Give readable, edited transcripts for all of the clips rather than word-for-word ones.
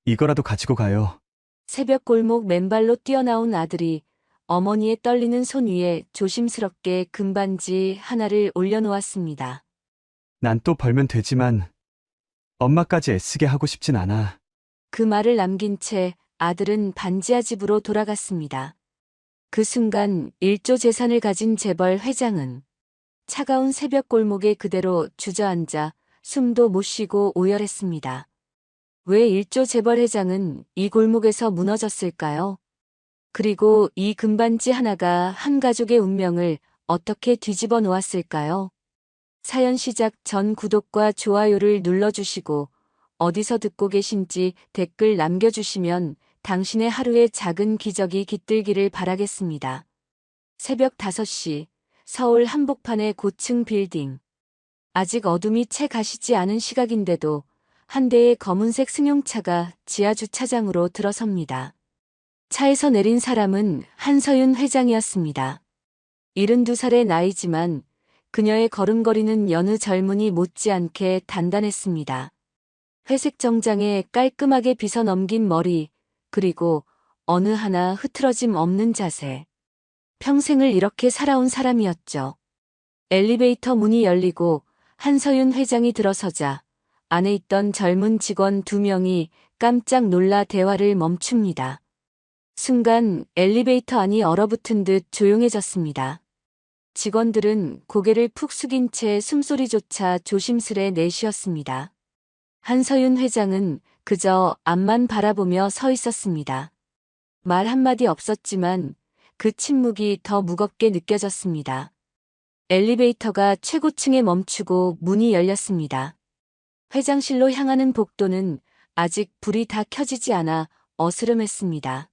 이거라도 가지고 가요. 새벽 골목 맨발로 뛰어나온 아들이 어머니의 떨리는 손 위에 조심스럽게 금반지 하나를 올려놓았습니다. 난 또 벌면 되지만 엄마까지 애쓰게 하고 싶진 않아. 그 말을 남긴 채 아들은 반지하 집으로 돌아갔습니다. 그 순간 1조 재산을 가진 재벌 회장은 차가운 새벽 골목에 그대로 주저앉아 숨도 못 쉬고 오열했습니다. 왜 1조 재벌 회장은 이 골목에서 무너졌을까요? 그리고 이 금반지 하나가 한 가족의 운명을 어떻게 뒤집어 놓았을까요? 사연 시작 전 구독과 좋아요를 눌러주시고 어디서 듣고 계신지 댓글 남겨주시면 당신의 하루의 작은 기적이 깃들기를 바라겠습니다. 새벽 5시 서울 한복판의 고층 빌딩. 아직 어둠이 채 가시지 않은 시각인데도 한 대의 검은색 승용차가 지하 주차장으로 들어섭니다. 차에서 내린 사람은 한서윤 회장이었습니다. 72살의 나이지만 그녀의 걸음걸이는 여느 젊은이 못지않게 단단했습니다. 회색 정장에 깔끔하게 빗어 넘긴 머리, 그리고 어느 하나 흐트러짐 없는 자세. 평생을 이렇게 살아온 사람이었죠. 엘리베이터 문이 열리고 한서윤 회장이 들어서자 안에 있던 젊은 직원 2명이 깜짝 놀라 대화를 멈춥니다. 순간 엘리베이터 안이 얼어붙은 듯 조용해졌습니다. 직원들은 고개를 푹 숙인 채 숨소리조차 조심스레 내쉬었습니다. 한서윤 회장은 그저 앞만 바라보며 서 있었습니다. 말 한마디 없었지만 그 침묵이 더 무겁게 느껴졌습니다. 엘리베이터가 최고층에 멈추고 문이 열렸습니다. 회장실로 향하는 복도는 아직 불이 다 켜지지 않아 어스름했습니다.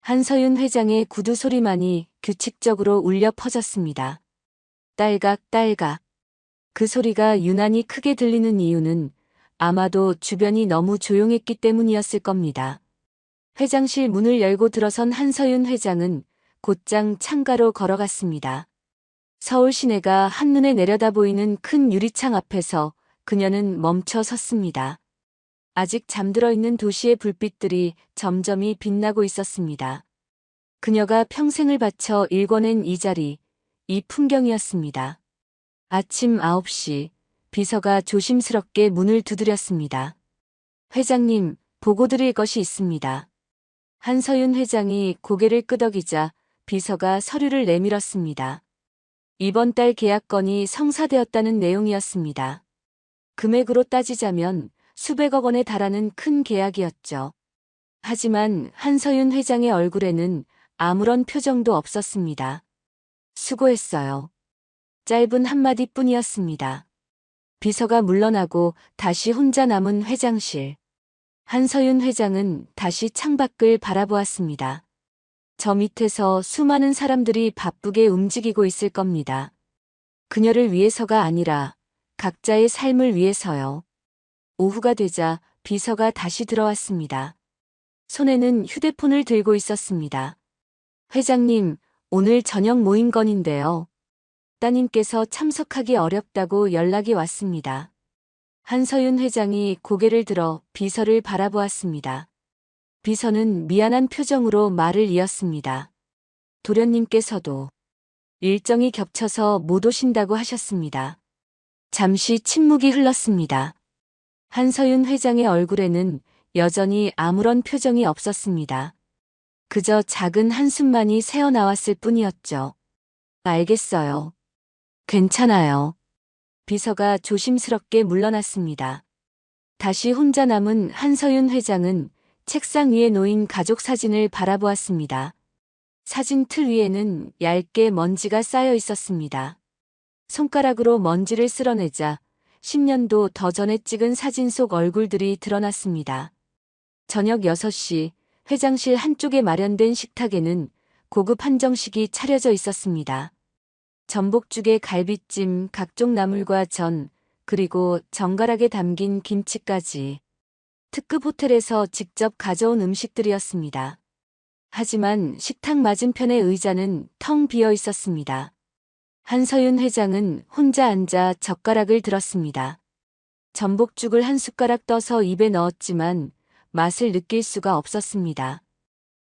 한서윤 회장의 구두 소리만이 규칙적으로 울려 퍼졌습니다. 딸깍딸깍. 그 소리가 유난히 크게 들리는 이유는 아마도 주변이 너무 조용했기 때문이었을 겁니다. 회장실 문을 열고 들어선 한서윤 회장은 곧장 창가로 걸어갔습니다. 서울 시내가 한눈에 내려다 보이는 큰 유리창 앞에서 그녀는 멈춰 섰습니다. 아직 잠들어 있는 도시의 불빛들이 점점이 빛나고 있었습니다. 그녀가 평생을 바쳐 일궈낸 이 자리, 이 풍경이었습니다. 아침 9시, 비서가 조심스럽게 문을 두드렸습니다. 회장님, 보고 드릴 것이 있습니다. 한서윤 회장이 고개를 끄덕이자 비서가 서류를 내밀었습니다. 이번 달 계약건이 성사되었다는 내용이었습니다. 금액으로 따지자면 수백억 원에 달하는 큰 계약이었죠. 하지만 한서윤 회장의 얼굴에는 아무런 표정도 없었습니다. 수고했어요. 짧은 한마디뿐이었습니다. 비서가 물러나고 다시 혼자 남은 회장실. 한서윤 회장은 다시 창밖을 바라보았습니다. 저 밑에서 수많은 사람들이 바쁘게 움직이고 있을 겁니다. 그녀를 위해서가 아니라 각자의 삶을 위해서요. 오후가 되자 비서가 다시 들어왔습니다. 손에는 휴대폰을 들고 있었습니다. 회장님, 오늘 저녁 모임 건인데요. 따님께서 참석하기 어렵다고 연락이 왔습니다. 한서윤 회장이 고개를 들어 비서를 바라보았습니다. 비서는 미안한 표정으로 말을 이었습니다. 도련님께서도 일정이 겹쳐서 못 오신다고 하셨습니다. 잠시 침묵이 흘렀습니다. 한서윤 회장의 얼굴에는 여전히 아무런 표정이 없었습니다. 그저 작은 한숨만이 새어나왔을 뿐이었죠. 알겠어요. 괜찮아요. 비서가 조심스럽게 물러났습니다. 다시 혼자 남은 한서윤 회장은 책상 위에 놓인 가족 사진을 바라보았습니다. 사진 틀 위에는 얇게 먼지가 쌓여 있었습니다. 손가락으로 먼지를 쓸어내자 10년도 더 전에 찍은 사진 속 얼굴들이 드러났습니다. 저녁 6시 회장실 한쪽에 마련된 식탁에는 고급 한정식이 차려져 있었습니다. 전복죽에 갈비찜, 각종 나물과 전, 그리고 정갈하게 담긴 김치까지. 특급 호텔에서 직접 가져온 음식들이었습니다. 하지만 식탁 맞은편의 의자는 텅 비어 있었습니다. 한서윤 회장은 혼자 앉아 젓가락을 들었습니다. 전복죽을 한 숟가락 떠서 입에 넣었지만 맛을 느낄 수가 없었습니다.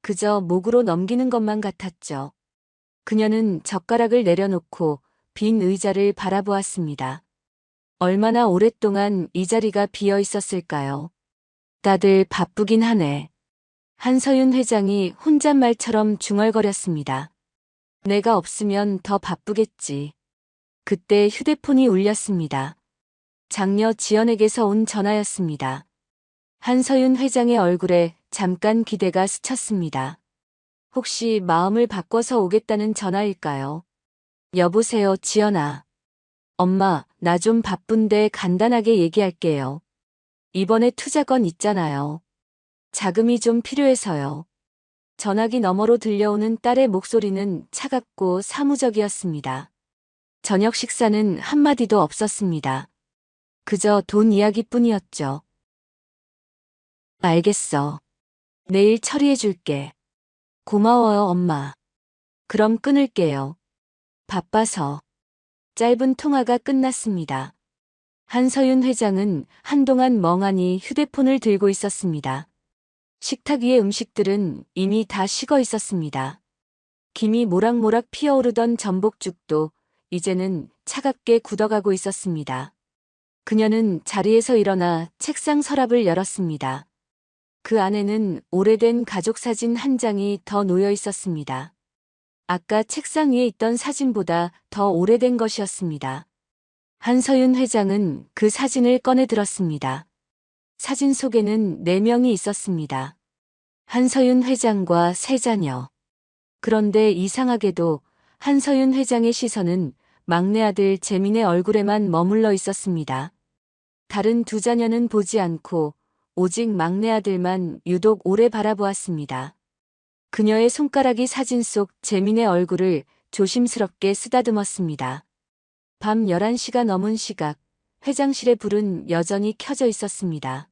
그저 목으로 넘기는 것만 같았죠. 그녀는 젓가락을 내려놓고 빈 의자를 바라보았습니다. 얼마나 오랫동안 이 자리가 비어 있었을까요? 다들 바쁘긴 하네. 한서윤 회장이 혼잣말처럼 중얼거렸습니다. 내가 없으면 더 바쁘겠지. 그때 휴대폰이 울렸습니다. 장녀 지연에게서 온 전화였습니다. 한서윤 회장의 얼굴에 잠깐 기대가 스쳤습니다. 혹시 마음을 바꿔서 오겠다는 전화일까요? 여보세요, 지연아. 엄마, 나 좀 바쁜데 간단하게 얘기할게요. 이번에 투자건 있잖아요. 자금이 좀 필요해서요. 전화기 너머로 들려오는 딸의 목소리는 차갑고 사무적이었습니다. 저녁 식사는 한마디도 없었습니다. 그저 돈 이야기뿐이었죠. 알겠어. 내일 처리해줄게. 고마워요, 엄마. 그럼 끊을게요. 바빠서. 짧은 통화가 끝났습니다. 한서윤 회장은 한동안 멍하니 휴대폰을 들고 있었습니다. 식탁 위의 음식들은 이미 다 식어 있었습니다. 김이 모락모락 피어오르던 전복죽도 이제는 차갑게 굳어가고 있었습니다. 그녀는 자리에서 일어나 책상 서랍을 열었습니다. 그 안에는 오래된 가족 사진 한 장이 더 놓여 있었습니다. 아까 책상 위에 있던 사진보다 더 오래된 것이었습니다. 한서윤 회장은 그 사진을 꺼내 들었습니다. 사진 속에는 4명이 있었습니다. 한서윤 회장과 3자녀. 그런데 이상하게도 한서윤 회장의 시선은 막내 아들 재민의 얼굴에만 머물러 있었습니다. 다른 2자녀는 보지 않고 오직 막내 아들만 유독 오래 바라보았습니다. 그녀의 손가락이 사진 속 재민의 얼굴을 조심스럽게 쓰다듬었습니다. 밤 11시가 넘은 시각, 회장실의 불은 여전히 켜져 있었습니다.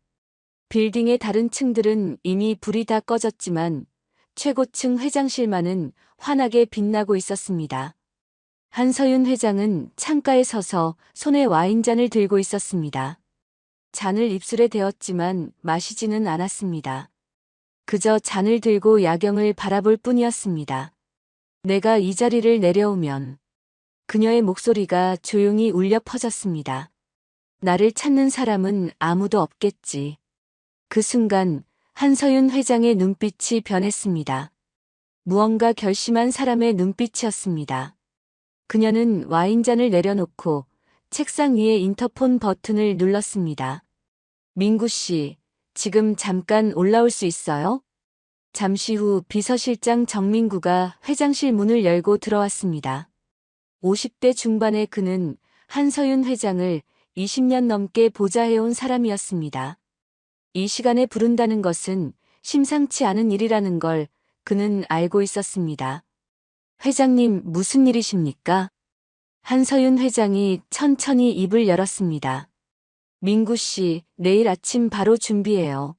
빌딩의 다른 층들은 이미 불이 다 꺼졌지만 최고층 회장실만은 환하게 빛나고 있었습니다. 한서윤 회장은 창가에 서서 손에 와인잔을 들고 있었습니다. 잔을 입술에 대었지만 마시지는 않았습니다. 그저 잔을 들고 야경을 바라볼 뿐이었습니다. 내가 이 자리를 내려오면 그녀의 목소리가 조용히 울려 퍼졌습니다. 나를 찾는 사람은 아무도 없겠지. 그 순간 한서윤 회장의 눈빛이 변했습니다. 무언가 결심한 사람의 눈빛이었습니다. 그녀는 와인잔을 내려놓고 책상 위에 인터폰 버튼을 눌렀습니다. 민구 씨, 지금 잠깐 올라올 수 있어요? 잠시 후 비서실장 정민구가 회장실 문을 열고 들어왔습니다. 50대 중반의 그는 한서윤 회장을 20년 넘게 보좌해온 사람이었습니다. 이 시간에 부른다는 것은 심상치 않은 일이라는 걸 그는 알고 있었습니다. 회장님, 무슨 일이십니까? 한서윤 회장이 천천히 입을 열었습니다. 민구 씨, 내일 아침 바로 준비해요.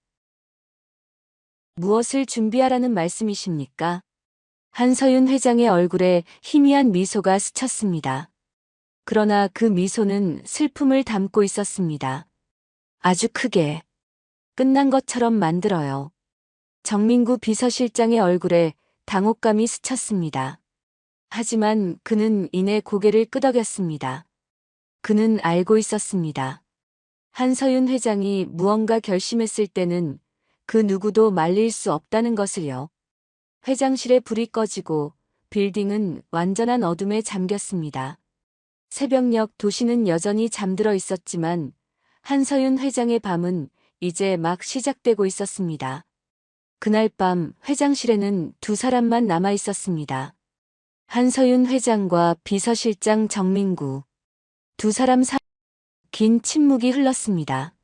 무엇을 준비하라는 말씀이십니까? 한서윤 회장의 얼굴에 희미한 미소가 스쳤습니다. 그러나 그 미소는 슬픔을 담고 있었습니다. 아주 크게. 끝난 것처럼 만들어요. 정민구 비서실장의 얼굴에 당혹감이 스쳤습니다. 하지만 그는 이내 고개를 끄덕였습니다. 그는 알고 있었습니다. 한서윤 회장이 무언가 결심했을 때는 그 누구도 말릴 수 없다는 것을요. 회장실에 불이 꺼지고 빌딩은 완전한 어둠에 잠겼습니다. 새벽녘 도시는 여전히 잠들어 있었지만 한서윤 회장의 밤은 이제 막 시작되고 있었습니다. 그날 밤 회장실에는 2사람만 남아 있었습니다. 한서윤 회장과 비서실장 정민구. 2사람 긴 침묵이 흘렀습니다.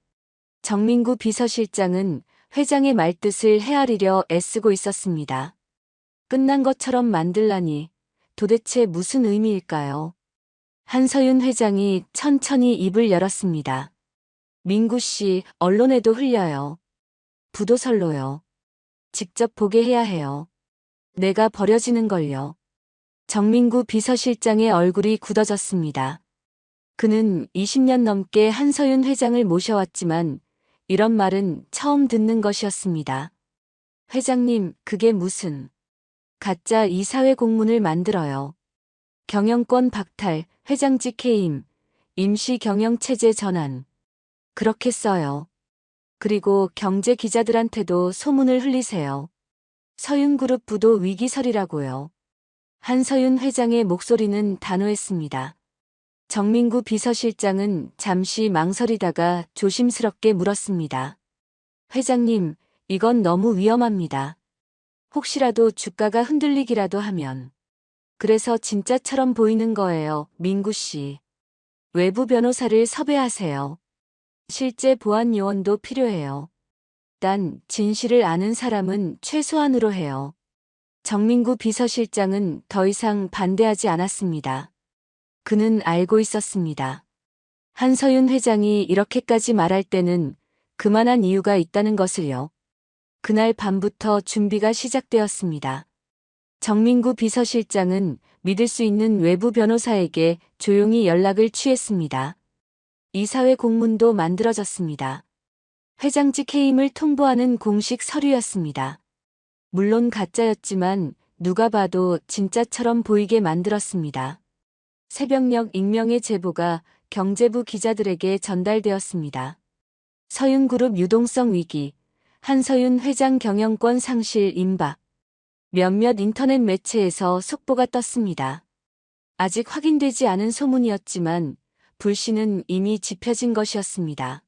정민구 비서실장은 회장의 말뜻을 헤아리려 애쓰고 있었습니다. 끝난 것처럼 만들라니 도대체 무슨 의미일까요? 한서윤 회장이 천천히 입을 열었습니다. 민구 씨, 언론에도 흘려요. 부도설로요. 직접 보게 해야 해요. 내가 버려지는 걸요. 정민구 비서실장의 얼굴이 굳어졌습니다. 그는 20년 넘게 한서윤 회장을 모셔왔지만 이런 말은 처음 듣는 것이었습니다. 회장님, 그게 무슨 가짜 이사회 공문을 만들어요. 경영권 박탈, 회장직 해임, 임시 경영체제 전환. 그렇게 써요. 그리고 경제 기자들한테도 소문을 흘리세요. 서윤그룹 부도 위기설이라고요. 한서윤 회장의 목소리는 단호했습니다. 정민구 비서실장은 잠시 망설이다가 조심스럽게 물었습니다. 회장님, 이건 너무 위험합니다. 혹시라도 주가가 흔들리기라도 하면. 그래서 진짜처럼 보이는 거예요, 민구 씨. 외부 변호사를 섭외하세요. 실제 보안 요원도 필요해요. 단 진실을 아는 사람은 최소한으로 해요. 정민구 비서실장은 더 이상 반대하지 않았습니다. 그는 알고 있었습니다. 한서윤 회장이 이렇게까지 말할 때는 그만한 이유가 있다는 것을요. 그날 밤부터 준비가 시작되었습니다. 정민구 비서실장은 믿을 수 있는 외부 변호사에게 조용히 연락을 취했습니다. 이사회 공문도 만들어졌습니다. 회장직 해임을 통보하는 공식 서류였습니다. 물론 가짜였지만 누가 봐도 진짜처럼 보이게 만들었습니다. 새벽녘 익명의 제보가 경제부 기자들에게 전달되었습니다. 서윤그룹 유동성 위기, 한서윤 회장 경영권 상실 임박. 몇몇 인터넷 매체에서 속보가 떴습니다. 아직 확인되지 않은 소문이었지만 불씨는 이미 지펴진 것이었습니다.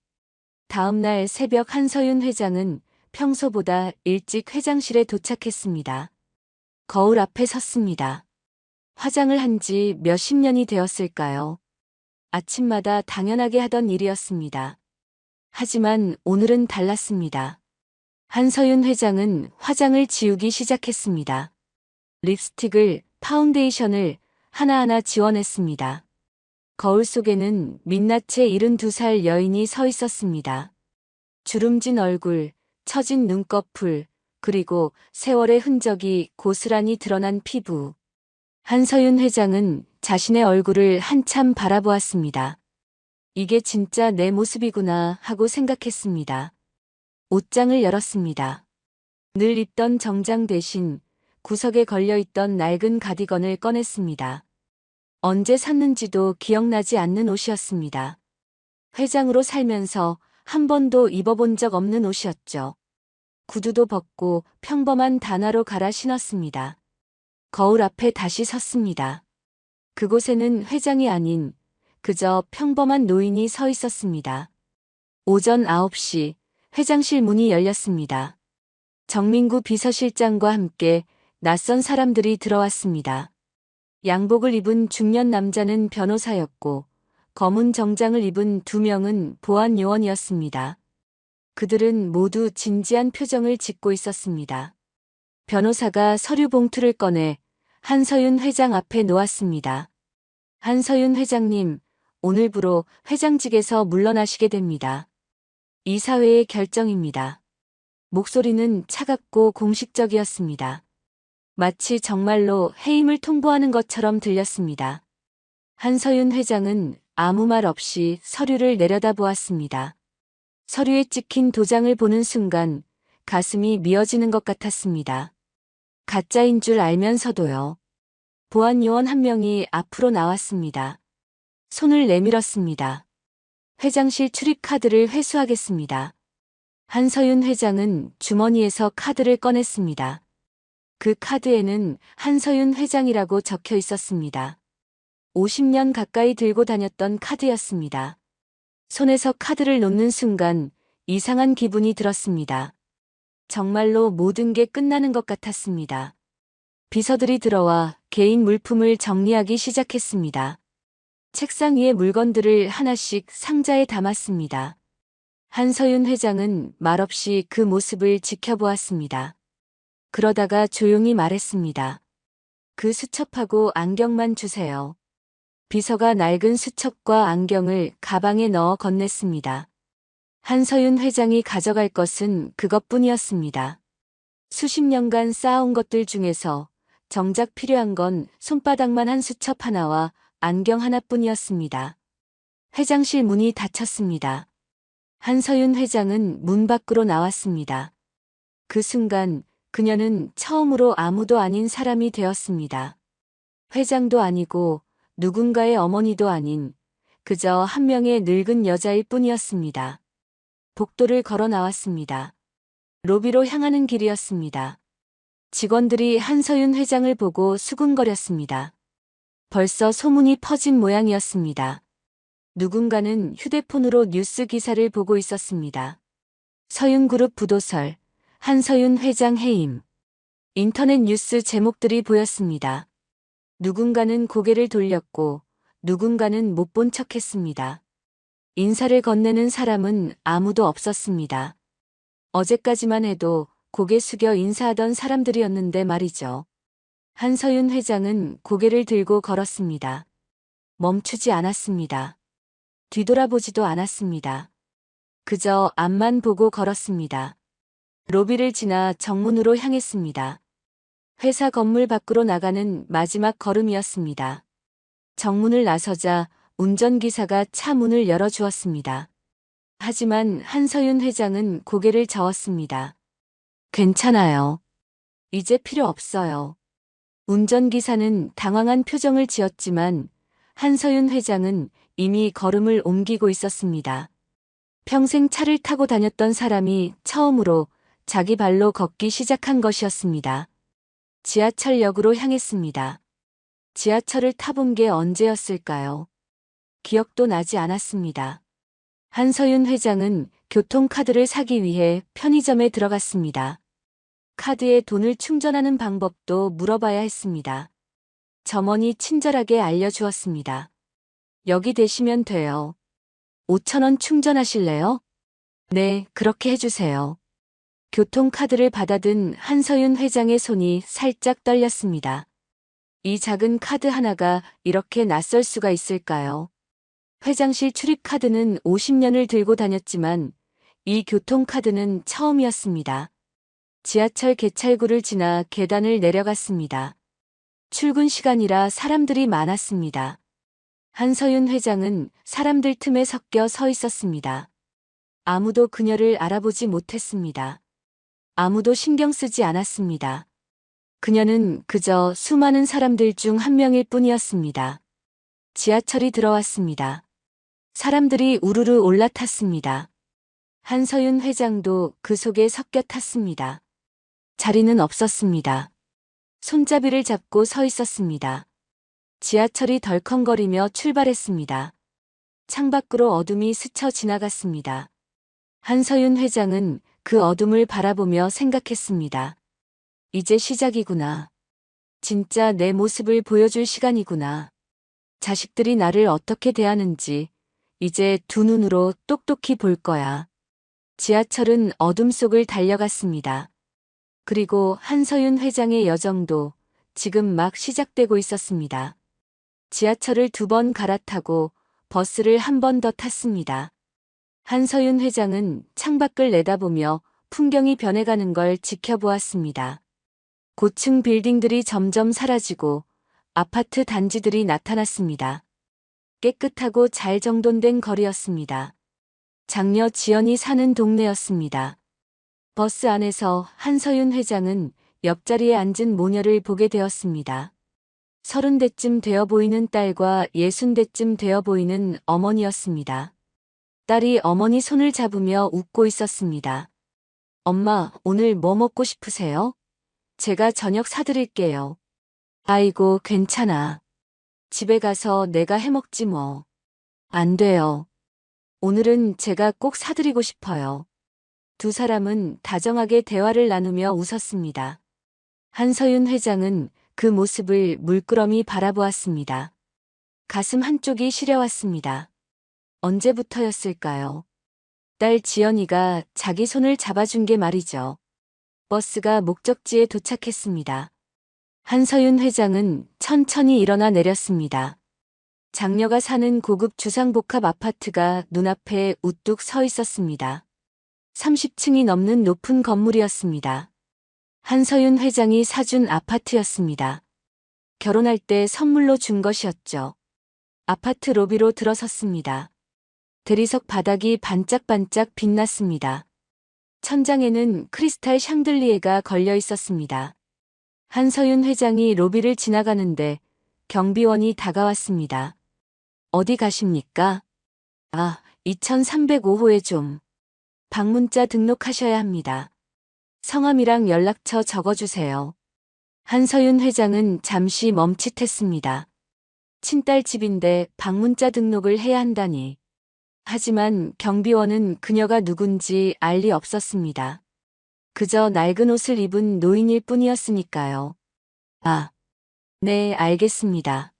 다음 날 새벽 한서윤 회장은 평소보다 일찍 회장실에 도착했습니다. 거울 앞에 섰습니다. 화장을 한 지 몇십 년이 되었을까요? 아침마다 당연하게 하던 일이었습니다. 하지만 오늘은 달랐습니다. 한서윤 회장은 화장을 지우기 시작했습니다. 립스틱을, 파운데이션을 하나하나 지워냈습니다. 거울 속에는 민낯의 72살 여인이 서 있었습니다. 주름진 얼굴, 처진 눈꺼풀, 그리고 세월의 흔적이 고스란히 드러난 피부. 한서윤 회장은 자신의 얼굴을 한참 바라보았습니다. 이게 진짜 내 모습이구나 하고 생각했습니다. 옷장을 열었습니다. 늘 입던 정장 대신 구석에 걸려있던 낡은 가디건을 꺼냈습니다. 언제 샀는지도 기억나지 않는 옷이었습니다. 회장으로 살면서 한 번도 입어본 적 없는 옷이었죠. 구두도 벗고 평범한 단화로 갈아 신었습니다. 거울 앞에 다시 섰습니다. 그곳에는 회장이 아닌 그저 평범한 노인이 서 있었습니다. 오전 9시 회장실 문이 열렸습니다. 정민구 비서실장과 함께 낯선 사람들이 들어왔습니다. 양복을 입은 중년 남자는 변호사였고 검은 정장을 입은 2명은 보안 요원이었습니다. 그들은 모두 진지한 표정을 짓고 있었습니다. 변호사가 서류 봉투를 꺼내 한서윤 회장 앞에 놓았습니다. 한서윤 회장님, 오늘부로 회장직에서 물러나시게 됩니다. 이사회의 결정입니다. 목소리는 차갑고 공식적이었습니다. 마치 정말로 해임을 통보하는 것처럼 들렸습니다. 한서윤 회장은 아무 말 없이 서류를 내려다보았습니다. 서류에 찍힌 도장을 보는 순간 가슴이 미어지는 것 같았습니다. 가짜인 줄 알면서도요. 보안 요원 한 명이 앞으로 나왔습니다. 손을 내밀었습니다. 회장실 출입 카드를 회수하겠습니다. 한서윤 회장은 주머니에서 카드를 꺼냈습니다. 그 카드에는 한서윤 회장이라고 적혀 있었습니다. 50년 가까이 들고 다녔던 카드였습니다. 손에서 카드를 놓는 순간 이상한 기분이 들었습니다. 정말로 모든 게 끝나는 것 같았습니다. 비서들이 들어와 개인 물품을 정리하기 시작했습니다. 책상 위의 물건들을 하나씩 상자에 담았습니다. 한서윤 회장은 말없이 그 모습을 지켜보았습니다. 그러다가 조용히 말했습니다. 그 수첩하고 안경만 주세요. 비서가 낡은 수첩과 안경을 가방에 넣어 건넸습니다. 한서윤 회장이 가져갈 것은 그것뿐이었습니다. 수십 년간 쌓아온 것들 중에서 정작 필요한 건 손바닥만 한 수첩 하나와 안경 하나뿐이었습니다. 회장실 문이 닫혔습니다. 한서윤 회장은 문 밖으로 나왔습니다. 그 순간 그녀는 처음으로 아무도 아닌 사람이 되었습니다. 회장도 아니고 누군가의 어머니도 아닌 그저 한 명의 늙은 여자일 뿐이었습니다. 복도를 걸어 나왔습니다. 로비로 향하는 길이었습니다. 직원들이 한서윤 회장을 보고 수군거렸습니다. 벌써 소문이 퍼진 모양이었습니다. 누군가는 휴대폰으로 뉴스 기사를 보고 있었습니다. 서윤그룹 부도설, 한서윤 회장 해임. 인터넷 뉴스 제목들이 보였습니다. 누군가는 고개를 돌렸고 누군가는 못 본 척했습니다. 인사를 건네는 사람은 아무도 없었습니다. 어제까지만 해도 고개 숙여 인사하던 사람들이었는데 말이죠. 한서윤 회장은 고개를 들고 걸었습니다. 멈추지 않았습니다. 뒤돌아보지도 않았습니다. 그저 앞만 보고 걸었습니다. 로비를 지나 정문으로 향했습니다. 회사 건물 밖으로 나가는 마지막 걸음이었습니다. 정문을 나서자 운전기사가 차 문을 열어주었습니다. 하지만 한서윤 회장은 고개를 저었습니다. 괜찮아요. 이제 필요 없어요. 운전기사는 당황한 표정을 지었지만 한서윤 회장은 이미 걸음을 옮기고 있었습니다. 평생 차를 타고 다녔던 사람이 처음으로 자기 발로 걷기 시작한 것이었습니다. 지하철역으로 향했습니다. 지하철을 타본 게 언제였을까요? 기억도 나지 않았습니다. 한서윤 회장은 교통카드를 사기 위해 편의점에 들어갔습니다. 카드에 돈을 충전하는 방법도 물어봐야 했습니다. 점원이 친절하게 알려주었습니다. 여기 대시면 돼요. 5,000원 충전하실래요? 네, 그렇게 해주세요. 교통카드를 받아든 한서윤 회장의 손이 살짝 떨렸습니다. 이 작은 카드 하나가 이렇게 낯설 수가 있을까요? 회장실 출입카드는 50년을 들고 다녔지만 이 교통카드는 처음이었습니다. 지하철 개찰구를 지나 계단을 내려갔습니다. 출근 시간이라 사람들이 많았습니다. 한서윤 회장은 사람들 틈에 섞여 서 있었습니다. 아무도 그녀를 알아보지 못했습니다. 아무도 신경 쓰지 않았습니다. 그녀는 그저 수많은 사람들 중 한 명일 뿐이었습니다. 지하철이 들어왔습니다. 사람들이 우르르 올라탔습니다. 한서윤 회장도 그 속에 섞여 탔습니다. 자리는 없었습니다. 손잡이를 잡고 서 있었습니다. 지하철이 덜컹거리며 출발했습니다. 창밖으로 어둠이 스쳐 지나갔습니다. 한서윤 회장은 그 어둠을 바라보며 생각했습니다. 이제 시작이구나. 진짜 내 모습을 보여줄 시간이구나. 자식들이 나를 어떻게 대하는지 이제 두 눈으로 똑똑히 볼 거야. 지하철은 어둠 속을 달려갔습니다. 그리고 한서윤 회장의 여정도 지금 막 시작되고 있었습니다. 지하철을 2번 갈아타고 버스를 한 번 더 탔습니다. 한서윤 회장은 창밖을 내다보며 풍경이 변해가는 걸 지켜보았습니다. 고층 빌딩들이 점점 사라지고 아파트 단지들이 나타났습니다. 깨끗하고 잘 정돈된 거리였습니다. 장녀 지연이 사는 동네였습니다. 버스 안에서 한서윤 회장은 옆자리에 앉은 모녀를 보게 되었습니다. 30대쯤 되어 보이는 딸과 60대쯤 되어 보이는 어머니였습니다. 딸이 어머니 손을 잡으며 웃고 있었습니다. 엄마, 오늘 뭐 먹고 싶으세요? 제가 저녁 사드릴게요. 아이고, 괜찮아. 집에 가서 내가 해먹지 뭐. 안 돼요. 오늘은 제가 꼭 사드리고 싶어요. 두 사람은 다정하게 대화를 나누며 웃었습니다. 한서윤 회장은 그 모습을 물끄러미 바라보았습니다. 가슴 한쪽이 시려왔습니다. 언제부터였을까요? 딸 지연이가 자기 손을 잡아준 게 말이죠. 버스가 목적지에 도착했습니다. 한서윤 회장은 천천히 일어나 내렸습니다. 장녀가 사는 고급 주상복합 아파트가 눈앞에 우뚝 서 있었습니다. 30층이 넘는 높은 건물이었습니다. 한서윤 회장이 사준 아파트였습니다. 결혼할 때 선물로 준 것이었죠. 아파트 로비로 들어섰습니다. 대리석 바닥이 반짝반짝 빛났습니다. 천장에는 크리스탈 샹들리에가 걸려 있었습니다. 한서윤 회장이 로비를 지나가는데 경비원이 다가왔습니다. 어디 가십니까? 2305호에 좀. 방문자 등록하셔야 합니다. 성함이랑 연락처 적어주세요. 한서윤 회장은 잠시 멈칫했습니다. 친딸 집인데 방문자 등록을 해야 한다니. 하지만 경비원은 그녀가 누군지 알 리 없었습니다. 그저 낡은 옷을 입은 노인일 뿐이었으니까요. 네, 알겠습니다.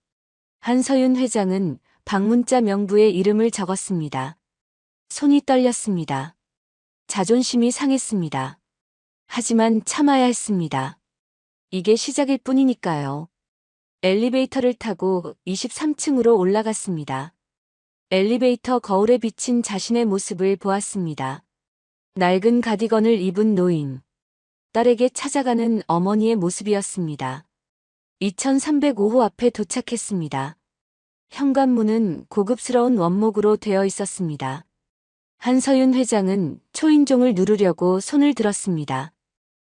한서윤 회장은 방문자 명부에 이름을 적었습니다. 손이 떨렸습니다. 자존심이 상했습니다. 하지만 참아야 했습니다. 이게 시작일 뿐이니까요. 엘리베이터를 타고 23층으로 올라갔습니다. 엘리베이터 거울에 비친 자신의 모습을 보았습니다. 낡은 가디건을 입은 노인. 딸에게 찾아가는 어머니의 모습이었습니다. 2305호 앞에 도착했습니다. 현관문은 고급스러운 원목으로 되어 있었습니다. 한서윤 회장은 초인종을 누르려고 손을 들었습니다.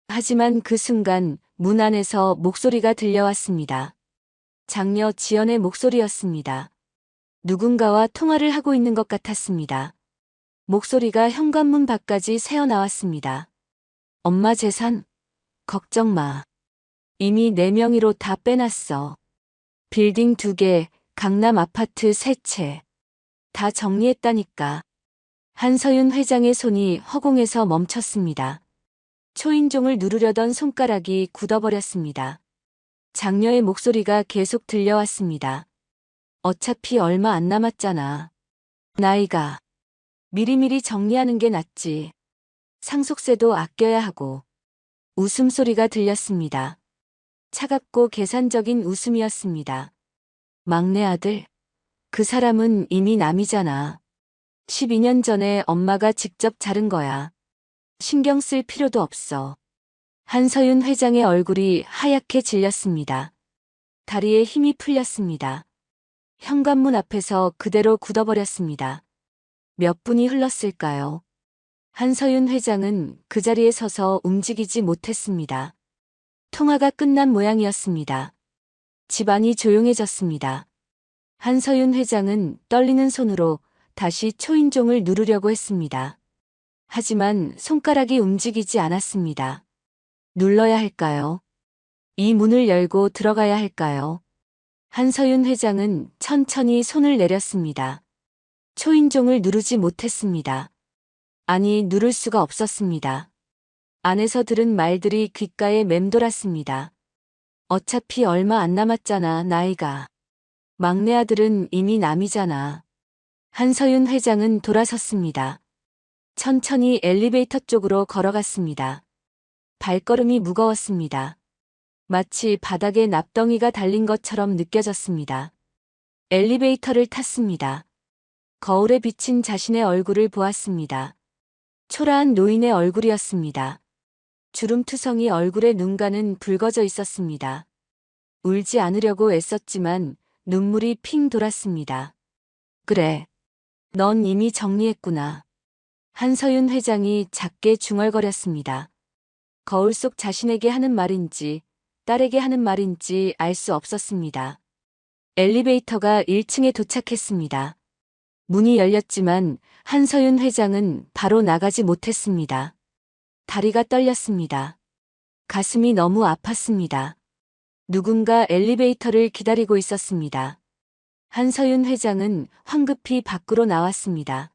하지만 그 순간 문 안에서 목소리가 들려왔습니다. 장녀 지연의 목소리였습니다. 누군가와 통화를 하고 있는 것 같았습니다. 목소리가 현관문 밖까지 새어나왔습니다. 엄마 재산? 걱정 마. 이미 내 명의로 다 빼놨어. 빌딩 2개, 강남 아파트 3채. 다 정리했다니까. 한서윤 회장의 손이 허공에서 멈췄습니다. 초인종을 누르려던 손가락이 굳어버렸습니다. 장녀의 목소리가 계속 들려왔습니다. 어차피 얼마 안 남았잖아. 나이가. 미리미리 정리하는 게 낫지. 상속세도 아껴야 하고. 웃음소리가 들렸습니다. 차갑고 계산적인 웃음이었습니다. 막내 아들. 그 사람은 이미 남이잖아. 12년 전에 엄마가 직접 자른 거야. 신경 쓸 필요도 없어. 한서윤 회장의 얼굴이 하얗게 질렸습니다. 다리에 힘이 풀렸습니다. 현관문 앞에서 그대로 굳어버렸습니다. 몇 분이 흘렀을까요? 한서윤 회장은 그 자리에 서서 움직이지 못했습니다. 통화가 끝난 모양이었습니다. 집안이 조용해졌습니다. 한서윤 회장은 떨리는 손으로 다시 초인종을 누르려고 했습니다. 하지만 손가락이 움직이지 않았습니다. 눌러야 할까요? 이 문을 열고 들어가야 할까요? 한서윤 회장은 천천히 손을 내렸습니다. 초인종을 누르지 못했습니다. 아니, 누를 수가 없었습니다. 안에서 들은 말들이 귓가에 맴돌았습니다. 어차피 얼마 안 남았잖아, 나이가. 막내 아들은 이미 남이잖아. 한서윤 회장은 돌아섰습니다. 천천히 엘리베이터 쪽으로 걸어갔습니다. 발걸음이 무거웠습니다. 마치 바닥에 납덩이가 달린 것처럼 느껴졌습니다. 엘리베이터를 탔습니다. 거울에 비친 자신의 얼굴을 보았습니다. 초라한 노인의 얼굴이었습니다. 주름투성이 얼굴에 눈가는 붉어져 있었습니다. 울지 않으려고 애썼지만 눈물이 핑 돌았습니다. 그래. 넌 이미 정리했구나. 한서윤 회장이 작게 중얼거렸습니다. 거울 속 자신에게 하는 말인지 딸에게 하는 말인지 알 수 없었습니다. 엘리베이터가 1층에 도착했습니다. 문이 열렸지만 한서윤 회장은 바로 나가지 못했습니다. 다리가 떨렸습니다. 가슴이 너무 아팠습니다. 누군가 엘리베이터를 기다리고 있었습니다. 한서윤 회장은 황급히 밖으로 나왔습니다.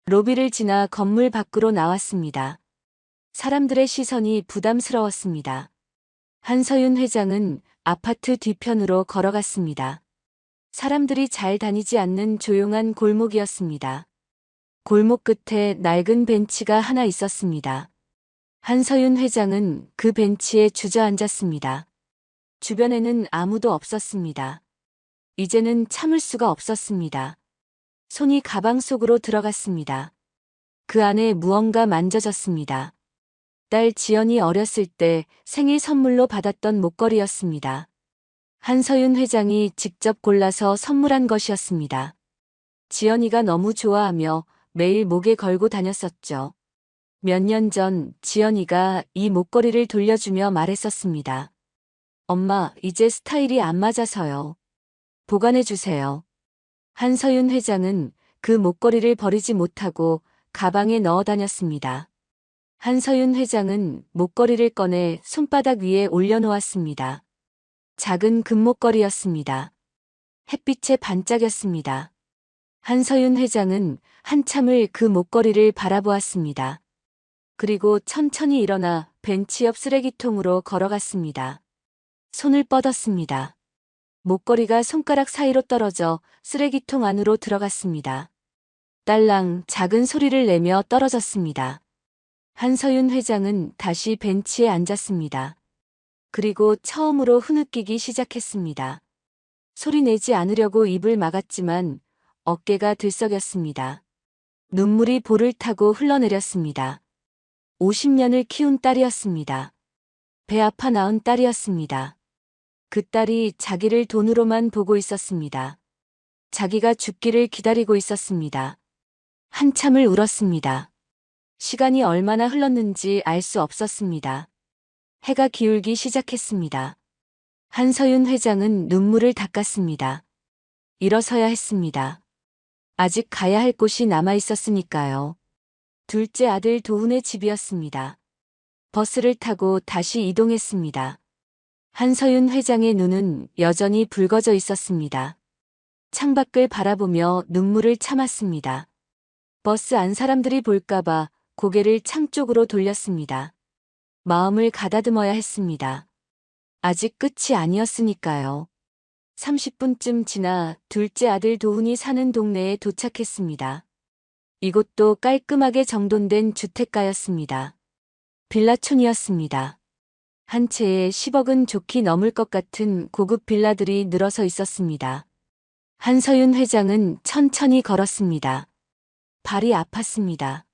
로비를 지나 건물 밖으로 나왔습니다. 사람들의 시선이 부담스러웠습니다. 한서윤 회장은 아파트 뒤편으로 걸어갔습니다. 사람들이 잘 다니지 않는 조용한 골목이었습니다. 골목 끝에 낡은 벤치가 하나 있었습니다. 한서윤 회장은 그 벤치에 주저앉았습니다. 주변에는 아무도 없었습니다. 이제는 참을 수가 없었습니다. 손이 가방 속으로 들어갔습니다. 그 안에 무언가 만져졌습니다. 딸 지연이 어렸을 때 생일 선물로 받았던 목걸이였습니다. 한서윤 회장이 직접 골라서 선물한 것이었습니다. 지연이가 너무 좋아하며 매일 목에 걸고 다녔었죠. 몇 년 전 지연이가 이 목걸이를 돌려주며 말했었습니다. 엄마, 이제 스타일이 안 맞아서요. 보관해주세요. 한서윤 회장은 그 목걸이를 버리지 못하고 가방에 넣어 다녔습니다. 한서윤 회장은 목걸이를 꺼내 손바닥 위에 올려놓았습니다. 작은 금목걸이였습니다. 햇빛에 반짝였습니다. 한서윤 회장은 한참을 그 목걸이를 바라보았습니다. 그리고 천천히 일어나 벤치 옆 쓰레기통으로 걸어갔습니다. 손을 뻗었습니다. 목걸이가 손가락 사이로 떨어져 쓰레기통 안으로 들어갔습니다. 딸랑 작은 소리를 내며 떨어졌습니다. 한서윤 회장은 다시 벤치에 앉았습니다. 그리고 처음으로 흐느끼기 시작했습니다. 소리 내지 않으려고 입을 막았지만 어깨가 들썩였습니다. 눈물이 볼을 타고 흘러내렸습니다. 50년을 키운 딸이었습니다. 배 아파 낳은 딸이었습니다. 그 딸이 자기를 돈으로만 보고 있었습니다. 자기가 죽기를 기다리고 있었습니다. 한참을 울었습니다. 시간이 얼마나 흘렀는지 알 수 없었습니다. 해가 기울기 시작했습니다. 한서윤 회장은 눈물을 닦았습니다. 일어서야 했습니다. 아직 가야 할 곳이 남아 있었으니까요. 둘째 아들 도훈의 집이었습니다. 버스를 타고 다시 이동했습니다. 한서윤 회장의 눈은 여전히 붉어져 있었습니다. 창밖을 바라보며 눈물을 참았습니다. 버스 안 사람들이 볼까봐 고개를 창 쪽으로 돌렸습니다. 마음을 가다듬어야 했습니다. 아직 끝이 아니었으니까요. 30분쯤 지나 둘째 아들 도훈이 사는 동네에 도착했습니다. 이곳도 깔끔하게 정돈된 주택가였습니다. 빌라촌이었습니다. 한 채에 10억은 좋게 넘을 것 같은 고급 빌라들이 늘어서 있었습니다. 한서윤 회장은 천천히 걸었습니다. 발이 아팠습니다.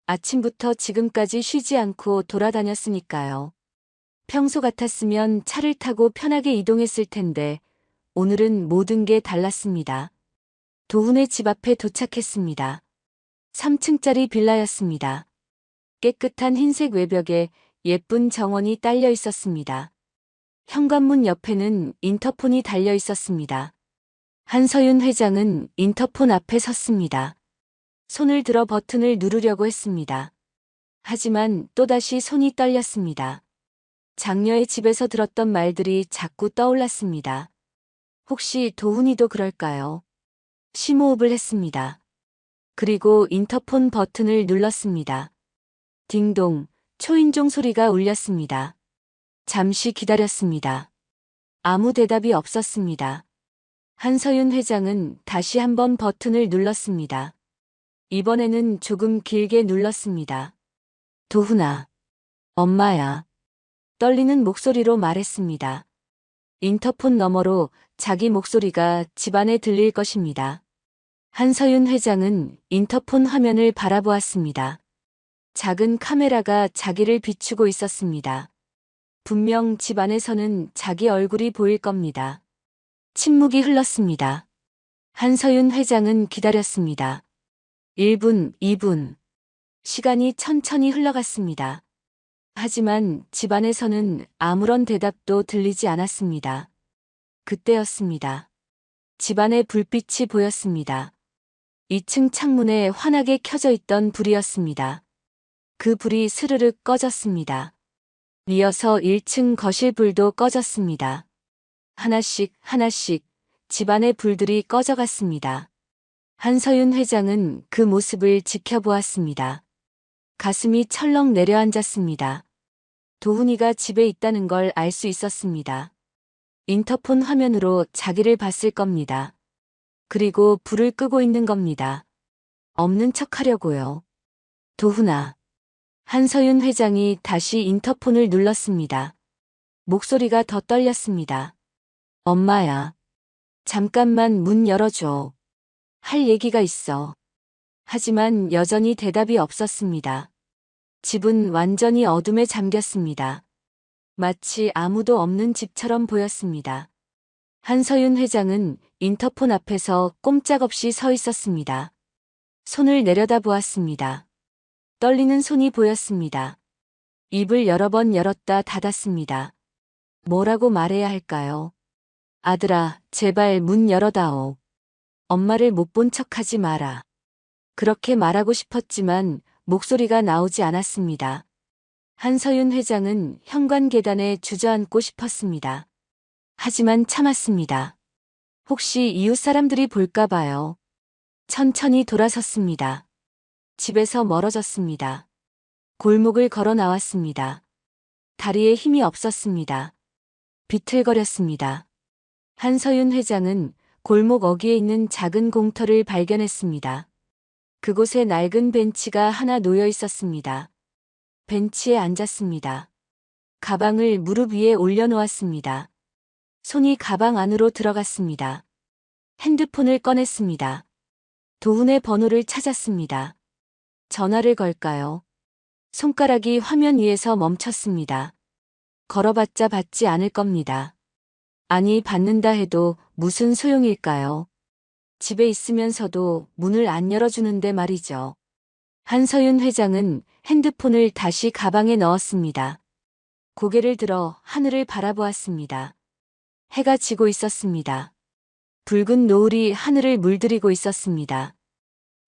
아침부터 지금까지 쉬지 않고 돌아다녔으니까요. 평소 같았으면 차를 타고 편하게 이동했을 텐데 오늘은 모든 게 달랐습니다. 도훈의 집 앞에 도착했습니다. 3층짜리 빌라였습니다. 깨끗한 흰색 외벽에 예쁜 정원이 딸려 있었습니다. 현관문 옆에는 인터폰이 달려 있었습니다. 한서윤 회장은 인터폰 앞에 섰습니다. 손을 들어 버튼을 누르려고 했습니다. 하지만 또다시 손이 떨렸습니다. 장녀의 집에서 들었던 말들이 자꾸 떠올랐습니다. 혹시 도훈이도 그럴까요? 심호흡을 했습니다. 그리고 인터폰 버튼을 눌렀습니다. 딩동, 초인종 소리가 울렸습니다. 잠시 기다렸습니다. 아무 대답이 없었습니다. 한서윤 회장은 다시 한번 버튼을 눌렀습니다. 이번에는 조금 길게 눌렀습니다. 도훈아, 엄마야. 떨리는 목소리로 말했습니다. 인터폰 너머로 자기 목소리가 집안에 들릴 것입니다. 한서윤 회장은 인터폰 화면을 바라보았습니다. 작은 카메라가 자기를 비추고 있었습니다. 분명 집 안에서는 자기 얼굴이 보일 겁니다. 침묵이 흘렀습니다. 한서윤 회장은 기다렸습니다. 1분, 2분. 시간이 천천히 흘러갔습니다. 하지만 집 안에서는 아무런 대답도 들리지 않았습니다. 그때였습니다. 집안에 불빛이 보였습니다. 2층 창문에 환하게 켜져 있던 불이었습니다. 그 불이 스르륵 꺼졌습니다. 이어서 1층 거실 불도 꺼졌습니다. 하나씩 하나씩 집안의 불들이 꺼져갔습니다. 한서윤 회장은 그 모습을 지켜보았습니다. 가슴이 철렁 내려앉았습니다. 도훈이가 집에 있다는 걸 알 수 있었습니다. 인터폰 화면으로 자기를 봤을 겁니다. 그리고 불을 끄고 있는 겁니다. 없는 척 하려고요. 도훈아. 한서윤 회장이 다시 인터폰을 눌렀습니다. 목소리가 더 떨렸습니다. 엄마야. 잠깐만 문 열어줘. 할 얘기가 있어. 하지만 여전히 대답이 없었습니다. 집은 완전히 어둠에 잠겼습니다. 마치 아무도 없는 집처럼 보였습니다. 한서윤 회장은 인터폰 앞에서 꼼짝없이 서 있었습니다. 손을 내려다 보았습니다. 떨리는 손이 보였습니다. 입을 여러 번 열었다 닫았습니다. 뭐라고 말해야 할까요? 아들아, 제발 문 열어다오. 엄마를 못 본 척하지 마라. 그렇게 말하고 싶었지만 목소리가 나오지 않았습니다. 한서윤 회장은 현관 계단에 주저앉고 싶었습니다. 하지만 참았습니다. 혹시 이웃 사람들이 볼까 봐요. 천천히 돌아섰습니다. 집에서 멀어졌습니다. 골목을 걸어 나왔습니다. 다리에 힘이 없었습니다. 비틀거렸습니다. 한서윤 회장은 골목 어귀에 있는 작은 공터를 발견했습니다. 그곳에 낡은 벤치가 하나 놓여 있었습니다. 벤치에 앉았습니다. 가방을 무릎 위에 올려놓았습니다. 손이 가방 안으로 들어갔습니다. 핸드폰을 꺼냈습니다. 도훈의 번호를 찾았습니다. 전화를 걸까요? 손가락이 화면 위에서 멈췄습니다. 걸어봤자 받지 않을 겁니다. 아니, 받는다 해도 무슨 소용일까요? 집에 있으면서도 문을 안 열어주는데 말이죠. 한서윤 회장은 핸드폰을 다시 가방에 넣었습니다. 고개를 들어 하늘을 바라보았습니다. 해가 지고 있었습니다. 붉은 노을이 하늘을 물들이고 있었습니다.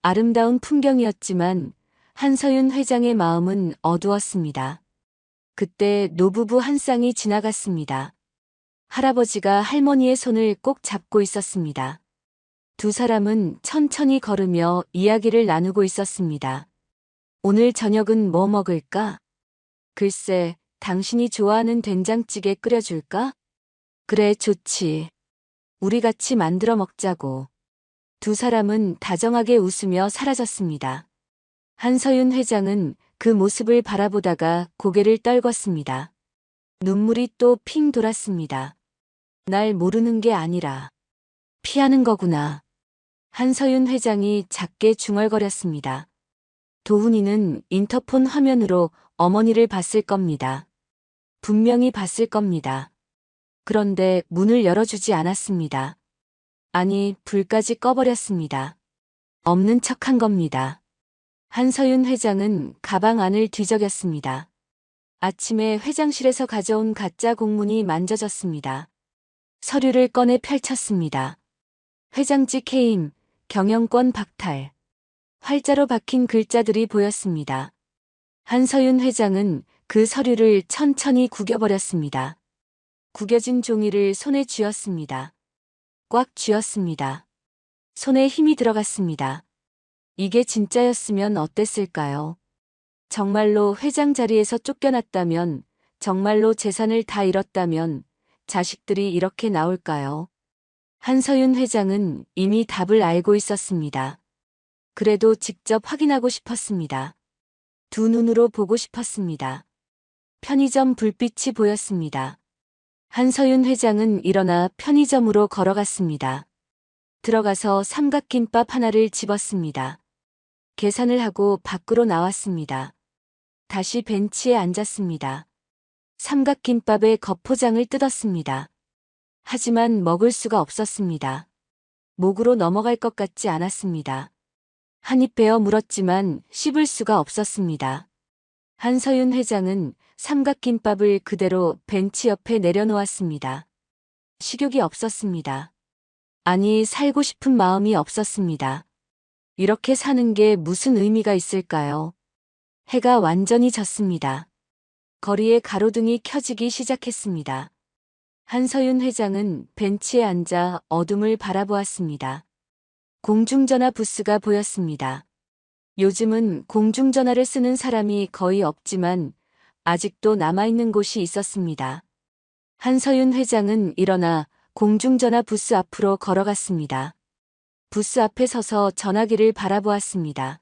아름다운 풍경이었지만 한서윤 회장의 마음은 어두웠습니다. 그때 노부부 한 쌍이 지나갔습니다. 할아버지가 할머니의 손을 꼭 잡고 있었습니다. 두 사람은 천천히 걸으며 이야기를 나누고 있었습니다. 오늘 저녁은 뭐 먹을까? 글쎄, 당신이 좋아하는 된장찌개 끓여줄까? 그래, 좋지. 우리 같이 만들어 먹자고. 두 사람은 다정하게 웃으며 사라졌습니다. 한서윤 회장은 그 모습을 바라보다가 고개를 떨궜습니다. 눈물이 또 핑 돌았습니다. 날 모르는 게 아니라 피하는 거구나. 한서윤 회장이 작게 중얼거렸습니다. 도훈이는 인터폰 화면으로 어머니를 봤을 겁니다. 분명히 봤을 겁니다. 그런데 문을 열어주지 않았습니다. 아니, 불까지 꺼버렸습니다. 없는 척한 겁니다. 한서윤 회장은 가방 안을 뒤적였습니다. 아침에 회장실에서 가져온 가짜 공문이 만져졌습니다. 서류를 꺼내 펼쳤습니다. 회장직 해임, 경영권 박탈. 활자로 박힌 글자들이 보였습니다. 한서윤 회장은 그 서류를 천천히 구겨버렸습니다. 구겨진 종이를 손에 쥐었습니다. 꽉 쥐었습니다. 손에 힘이 들어갔습니다. 이게 진짜였으면 어땠을까요? 정말로 회장 자리에서 쫓겨났다면, 정말로 재산을 다 잃었다면 자식들이 이렇게 나올까요? 한서윤 회장은 이미 답을 알고 있었습니다. 그래도 직접 확인하고 싶었습니다. 두 눈으로 보고 싶었습니다. 편의점 불빛이 보였습니다. 한서윤 회장은 일어나 편의점으로 걸어갔습니다. 들어가서 삼각김밥 하나를 집었습니다. 계산을 하고 밖으로 나왔습니다. 다시 벤치에 앉았습니다. 삼각김밥의 겉포장을 뜯었습니다. 하지만 먹을 수가 없었습니다. 목으로 넘어갈 것 같지 않았습니다. 한 입 베어 물었지만 씹을 수가 없었습니다. 한서윤 회장은 삼각김밥을 그대로 벤치 옆에 내려놓았습니다. 식욕이 없었습니다. 아니, 살고 싶은 마음이 없었습니다. 이렇게 사는 게 무슨 의미가 있을까요? 해가 완전히 졌습니다. 거리에 가로등이 켜지기 시작했습니다. 한서윤 회장은 벤치에 앉아 어둠을 바라보았습니다. 공중전화 부스가 보였습니다. 요즘은 공중전화를 쓰는 사람이 거의 없지만 아직도 남아있는 곳이 있었습니다. 한서윤 회장은 일어나 공중전화 부스 앞으로 걸어갔습니다. 부스 앞에 서서 전화기를 바라보았습니다.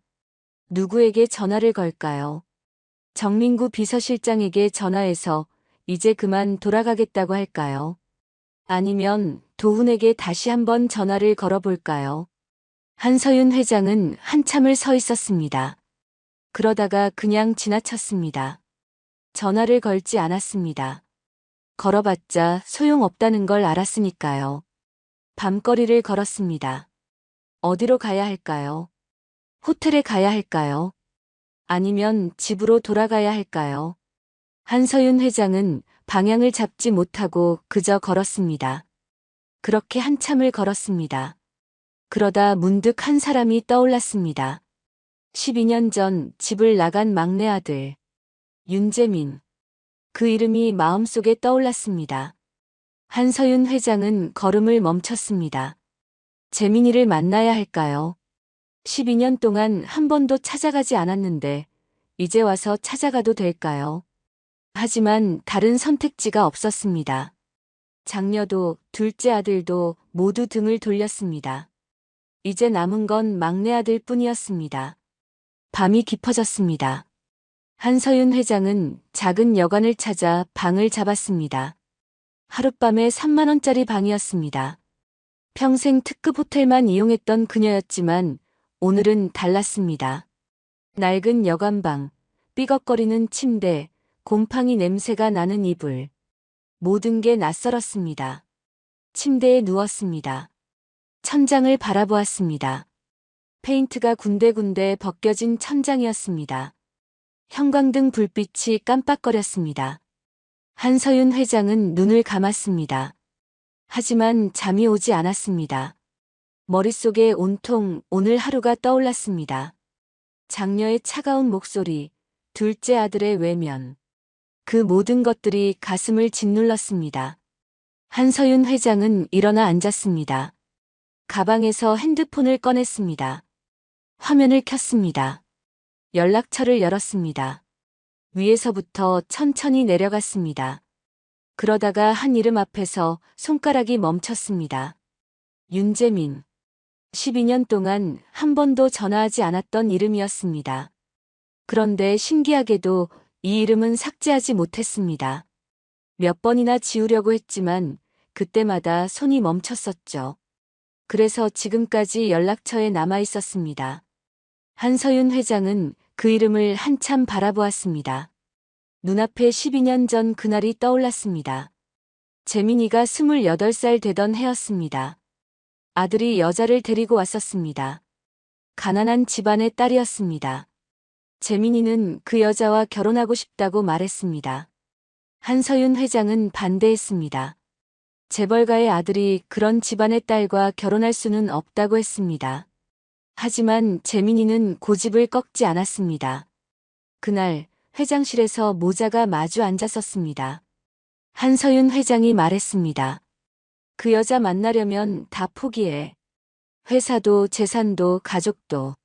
누구에게 전화를 걸까요? 정민구 비서실장에게 전화해서 이제 그만 돌아가겠다고 할까요? 아니면 도훈에게 다시 한번 전화를 걸어볼까요? 한서윤 회장은 한참을 서 있었습니다. 그러다가 그냥 지나쳤습니다. 전화를 걸지 않았습니다. 걸어봤자 소용없다는 걸 알았으니까요. 밤거리를 걸었습니다. 어디로 가야 할까요? 호텔에 가야 할까요? 아니면 집으로 돌아가야 할까요? 한서윤 회장은 방향을 잡지 못하고 그저 걸었습니다. 그렇게 한참을 걸었습니다. 그러다 문득 한 사람이 떠올랐습니다. 12년 전 집을 나간 막내 아들, 윤재민. 그 이름이 마음속에 떠올랐습니다. 한서윤 회장은 걸음을 멈췄습니다. 재민이를 만나야 할까요? 12년 동안 한 번도 찾아가지 않았는데 이제 와서 찾아가도 될까요? 하지만 다른 선택지가 없었습니다. 장녀도 둘째 아들도 모두 등을 돌렸습니다. 이제 남은 건 막내 아들 뿐이었습니다. 밤이 깊어졌습니다. 한서윤 회장은 작은 여관을 찾아 방을 잡았습니다. 하룻밤에 3만 원짜리 방이었습니다. 평생 특급 호텔만 이용했던 그녀였지만 오늘은 달랐습니다. 낡은 여관방, 삐걱거리는 침대, 곰팡이 냄새가 나는 이불. 모든 게 낯설었습니다. 침대에 누웠습니다. 천장을 바라보았습니다. 페인트가 군데군데 벗겨진 천장이었습니다. 형광등 불빛이 깜빡거렸습니다. 한서윤 회장은 눈을 감았습니다. 하지만 잠이 오지 않았습니다. 머릿속에 온통 오늘 하루가 떠올랐습니다. 장녀의 차가운 목소리, 둘째 아들의 외면. 그 모든 것들이 가슴을 짓눌렀습니다. 한서윤 회장은 일어나 앉았습니다. 가방에서 핸드폰을 꺼냈습니다. 화면을 켰습니다. 연락처를 열었습니다. 위에서부터 천천히 내려갔습니다. 그러다가 한 이름 앞에서 손가락이 멈췄습니다. 윤재민. 12년 동안 한 번도 전화하지 않았던 이름이었습니다. 그런데 신기하게도 이 이름은 삭제하지 못했습니다. 몇 번이나 지우려고 했지만 그때마다 손이 멈췄었죠. 그래서 지금까지 연락처에 남아 있었습니다. 한서윤 회장은 그 이름을 한참 바라보았습니다. 눈앞에 12년 전 그날이 떠올랐습니다. 재민이가 28살 되던 해였습니다. 아들이 여자를 데리고 왔었습니다. 가난한 집안의 딸이었습니다. 재민이는 그 여자와 결혼하고 싶다고 말했습니다. 한서윤 회장은 반대했습니다. 재벌가의 아들이 그런 집안의 딸과 결혼할 수는 없다고 했습니다. 하지만 재민이는 고집을 꺾지 않았습니다. 그날 회장실에서 모자가 마주 앉았었습니다. 한서윤 회장이 말했습니다. 그 여자 만나려면 다 포기해. 회사도 재산도 가족도.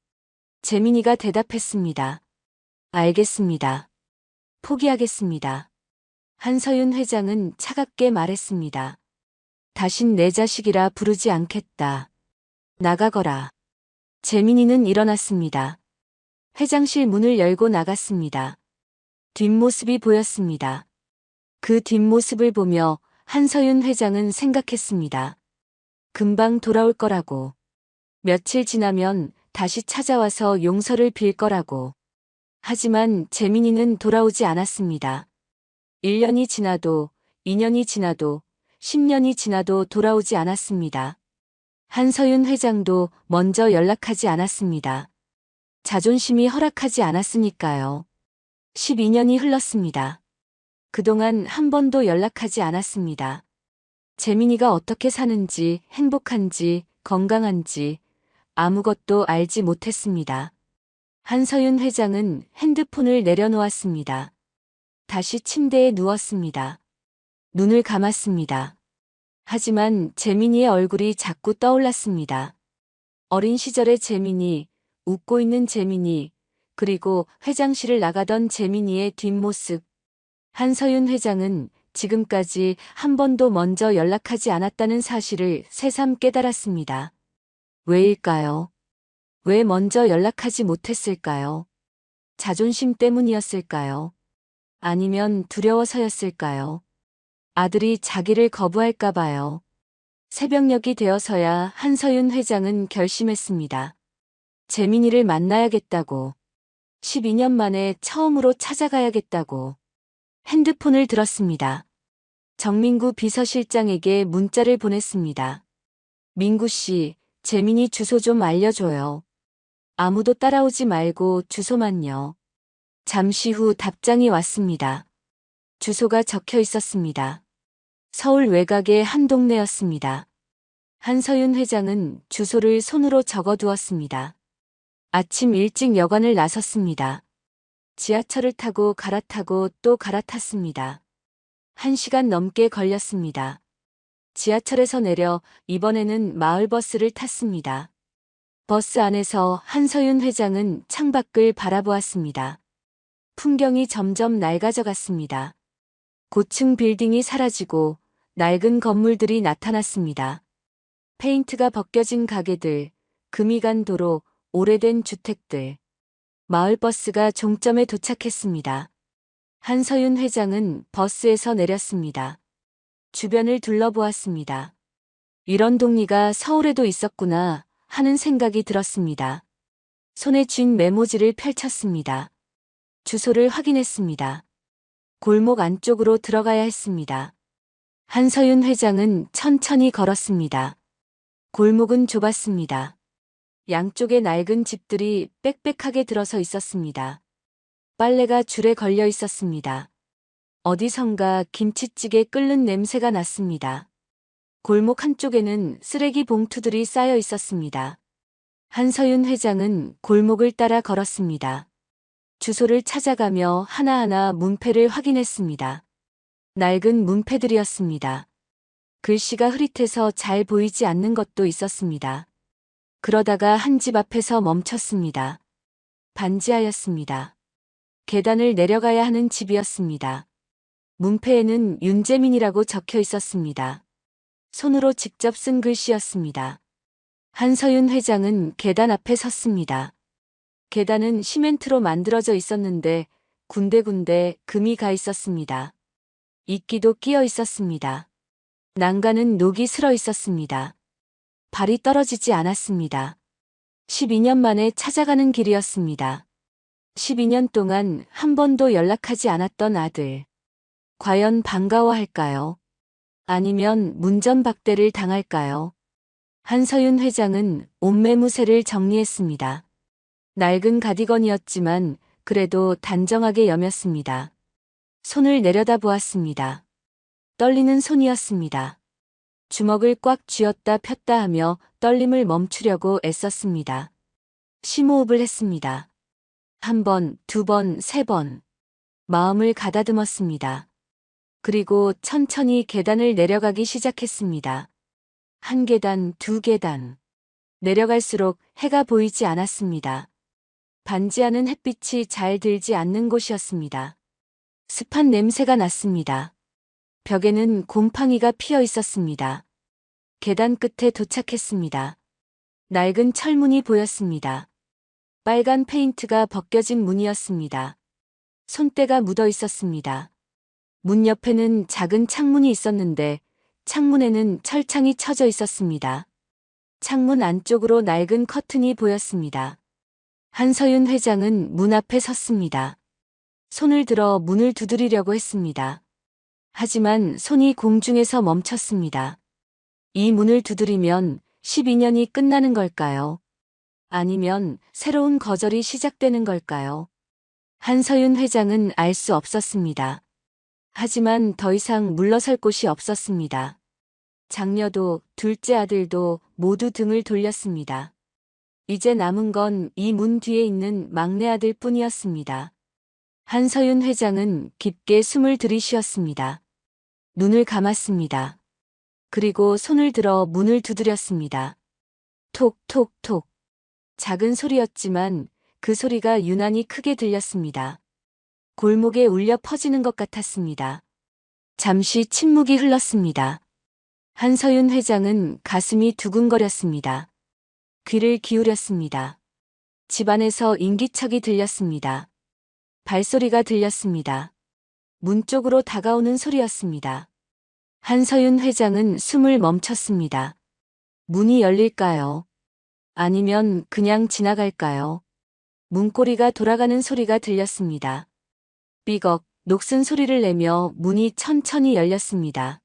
재민이가 대답했습니다. 알겠습니다. 포기하겠습니다. 한서윤 회장은 차갑게 말했습니다. 다신 내 자식이라 부르지 않겠다. 나가거라. 재민이는 일어났습니다. 회장실 문을 열고 나갔습니다. 뒷모습이 보였습니다. 그 뒷모습을 보며 한서윤 회장은 생각했습니다. 금방 돌아올 거라고. 며칠 지나면 다시 찾아와서 용서를 빌 거라고. 하지만 재민이는 돌아오지 않았습니다. 1년이 지나도 2년이 지나도 10년이 지나도 돌아오지 않았습니다. 한서윤 회장도 먼저 연락하지 않았습니다. 자존심이 허락하지 않았으니까요. 12년이 흘렀습니다. 그동안 한 번도 연락하지 않았습니다. 재민이가 어떻게 사는지, 행복한지, 건강한지 아무것도 알지 못했습니다. 한서윤 회장은 핸드폰을 내려놓았습니다. 다시 침대에 누웠습니다. 눈을 감았습니다. 하지만 재민이의 얼굴이 자꾸 떠올랐습니다. 어린 시절의 재민이, 웃고 있는 재민이, 그리고 회장실을 나가던 재민이의 뒷모습. 한서윤 회장은 지금까지 한 번도 먼저 연락하지 않았다는 사실을 새삼 깨달았습니다. 왜일까요? 왜 먼저 연락하지 못했을까요? 자존심 때문이었을까요? 아니면 두려워서였을까요? 아들이 자기를 거부할까 봐요. 새벽녘이 되어서야 한서윤 회장은 결심했습니다. 재민이를 만나야겠다고. 12년 만에 처음으로 찾아가야겠다고. 핸드폰을 들었습니다. 정민구 비서실장에게 문자를 보냈습니다. 민구 씨, 재민이 주소 좀 알려줘요. 아무도 따라오지 말고 주소만요. 잠시 후 답장이 왔습니다. 주소가 적혀 있었습니다. 서울 외곽의 한 동네였습니다. 한서윤 회장은 주소를 손으로 적어두었습니다. 아침 일찍 여관을 나섰습니다. 지하철을 타고 갈아타고 또 갈아탔습니다. 1시간 넘게 걸렸습니다. 지하철에서 내려 이번에는 마을버스를 탔습니다. 버스 안에서 한서윤 회장은 창밖을 바라보았습니다. 풍경이 점점 낡아져 갔습니다. 고층 빌딩이 사라지고 낡은 건물들이 나타났습니다. 페인트가 벗겨진 가게들, 금이 간 도로, 오래된 주택들. 마을버스가 종점에 도착했습니다. 한서윤 회장은 버스에서 내렸습니다. 주변을 둘러보았습니다. 이런 동리가 서울에도 있었구나 하는 생각이 들었습니다. 손에 쥔 메모지를 펼쳤습니다. 주소를 확인했습니다. 골목 안쪽으로 들어가야 했습니다. 한서윤 회장은 천천히 걸었습니다. 골목은 좁았습니다. 양쪽에 낡은 집들이 빽빽하게 들어서 있었습니다. 빨래가 줄에 걸려 있었습니다. 어디선가 김치찌개 끓는 냄새가 났습니다. 골목 한쪽에는 쓰레기 봉투들이 쌓여 있었습니다. 한서윤 회장은 골목을 따라 걸었습니다. 주소를 찾아가며 하나하나 문패를 확인했습니다. 낡은 문패들이었습니다. 글씨가 흐릿해서 잘 보이지 않는 것도 있었습니다. 그러다가 한 집 앞에서 멈췄습니다. 반지하였습니다. 계단을 내려가야 하는 집이었습니다. 문패에는 윤재민이라고 적혀 있었습니다. 손으로 직접 쓴 글씨였습니다. 한서윤 회장은 계단 앞에 섰습니다. 계단은 시멘트로 만들어져 있었는데 군데군데 금이 가 있었습니다. 이끼도 끼어 있었습니다. 난간은 녹이 슬어 있었습니다. 발이 떨어지지 않았습니다. 12년 만에 찾아가는 길이었습니다. 12년 동안 한 번도 연락하지 않았던 아들. 과연 반가워할까요? 아니면 문전박대를 당할까요? 한서윤 회장은 옷매무새를 정리했습니다. 낡은 가디건이었지만 그래도 단정하게 여몄습니다. 손을 내려다보았습니다. 떨리는 손이었습니다. 주먹을 꽉 쥐었다 폈다 하며 떨림을 멈추려고 애썼습니다. 심호흡을 했습니다. 1번, 2번, 3번. 마음을 가다듬었습니다. 그리고 천천히 계단을 내려가기 시작했습니다. 1계단, 2계단. 내려갈수록 해가 보이지 않았습니다. 반지하는 햇빛이 잘 들지 않는 곳이었습니다. 습한 냄새가 났습니다. 벽에는 곰팡이가 피어 있었습니다. 계단 끝에 도착했습니다. 낡은 철문이 보였습니다. 빨간 페인트가 벗겨진 문이었습니다. 손때가 묻어 있었습니다. 문 옆에는 작은 창문이 있었는데 창문에는 철창이 쳐져 있었습니다. 창문 안쪽으로 낡은 커튼이 보였습니다. 한서윤 회장은 문 앞에 섰습니다. 손을 들어 문을 두드리려고 했습니다. 하지만 손이 공중에서 멈췄습니다. 이 문을 두드리면 12년이 끝나는 걸까요? 아니면 새로운 거절이 시작되는 걸까요? 한서윤 회장은 알 수 없었습니다. 하지만 더 이상 물러설 곳이 없었습니다. 장녀도 둘째 아들도 모두 등을 돌렸습니다. 이제 남은 건 이 문 뒤에 있는 막내 아들 뿐이었습니다. 한서윤 회장은 깊게 숨을 들이쉬었습니다. 눈을 감았습니다. 그리고 손을 들어 문을 두드렸습니다. 톡톡톡. 작은 소리였지만 그 소리가 유난히 크게 들렸습니다. 골목에 울려 퍼지는 것 같았습니다. 잠시 침묵이 흘렀습니다. 한서윤 회장은 가슴이 두근거렸습니다. 귀를 기울였습니다. 집안에서 인기척이 들렸습니다. 발소리가 들렸습니다. 문 쪽으로 다가오는 소리였습니다. 한서윤 회장은 숨을 멈췄습니다. 문이 열릴까요? 아니면 그냥 지나갈까요? 문고리가 돌아가는 소리가 들렸습니다. 삐걱, 녹슨 소리를 내며 문이 천천히 열렸습니다.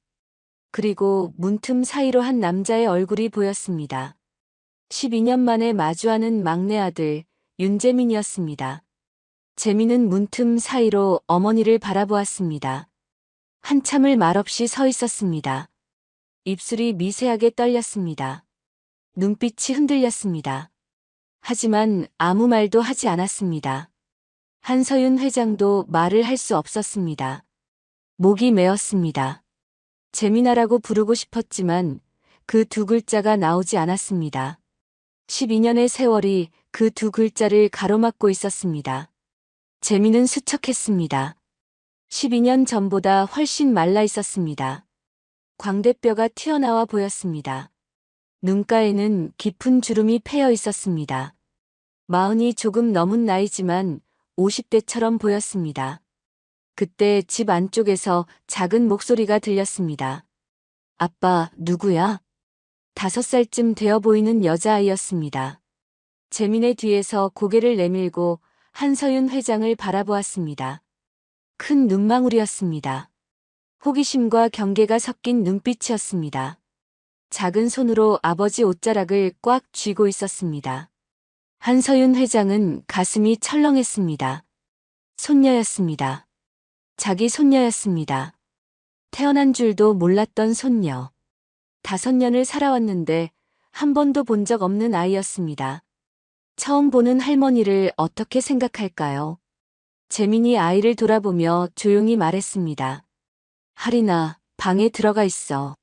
그리고 문틈 사이로 한 남자의 얼굴이 보였습니다. 12년 만에 마주하는 막내 아들 윤재민이었습니다. 재민은 문틈 사이로 어머니를 바라보았습니다. 한참을 말없이 서 있었습니다. 입술이 미세하게 떨렸습니다. 눈빛이 흔들렸습니다. 하지만 아무 말도 하지 않았습니다. 한서윤 회장도 말을 할 수 없었습니다. 목이 메었습니다. 재민아라고 부르고 싶었지만 그 두 글자가 나오지 않았습니다. 12년의 세월이 그 두 글자를 가로막고 있었습니다. 재민은 수척했습니다. 12년 전보다 훨씬 말라 있었습니다. 광대뼈가 튀어나와 보였습니다. 눈가에는 깊은 주름이 패여 있었습니다. 마흔이 조금 넘은 나이지만 50대처럼 보였습니다. 그때 집 안쪽에서 작은 목소리가 들렸습니다. 아빠, 누구야? 5살쯤 되어 보이는 여자아이였습니다. 재민의 뒤에서 고개를 내밀고 한서윤 회장을 바라보았습니다. 큰 눈망울이었습니다. 호기심과 경계가 섞인 눈빛이었습니다. 작은 손으로 아버지 옷자락을 꽉 쥐고 있었습니다. 한서윤 회장은 가슴이 철렁했습니다. 손녀였습니다. 자기 손녀였습니다. 태어난 줄도 몰랐던 손녀. 5년을 살아왔는데 한 번도 본 적 없는 아이였습니다. 처음 보는 할머니를 어떻게 생각할까요? 재민이 아이를 돌아보며 조용히 말했습니다. 하린아, 방에 들어가 있어.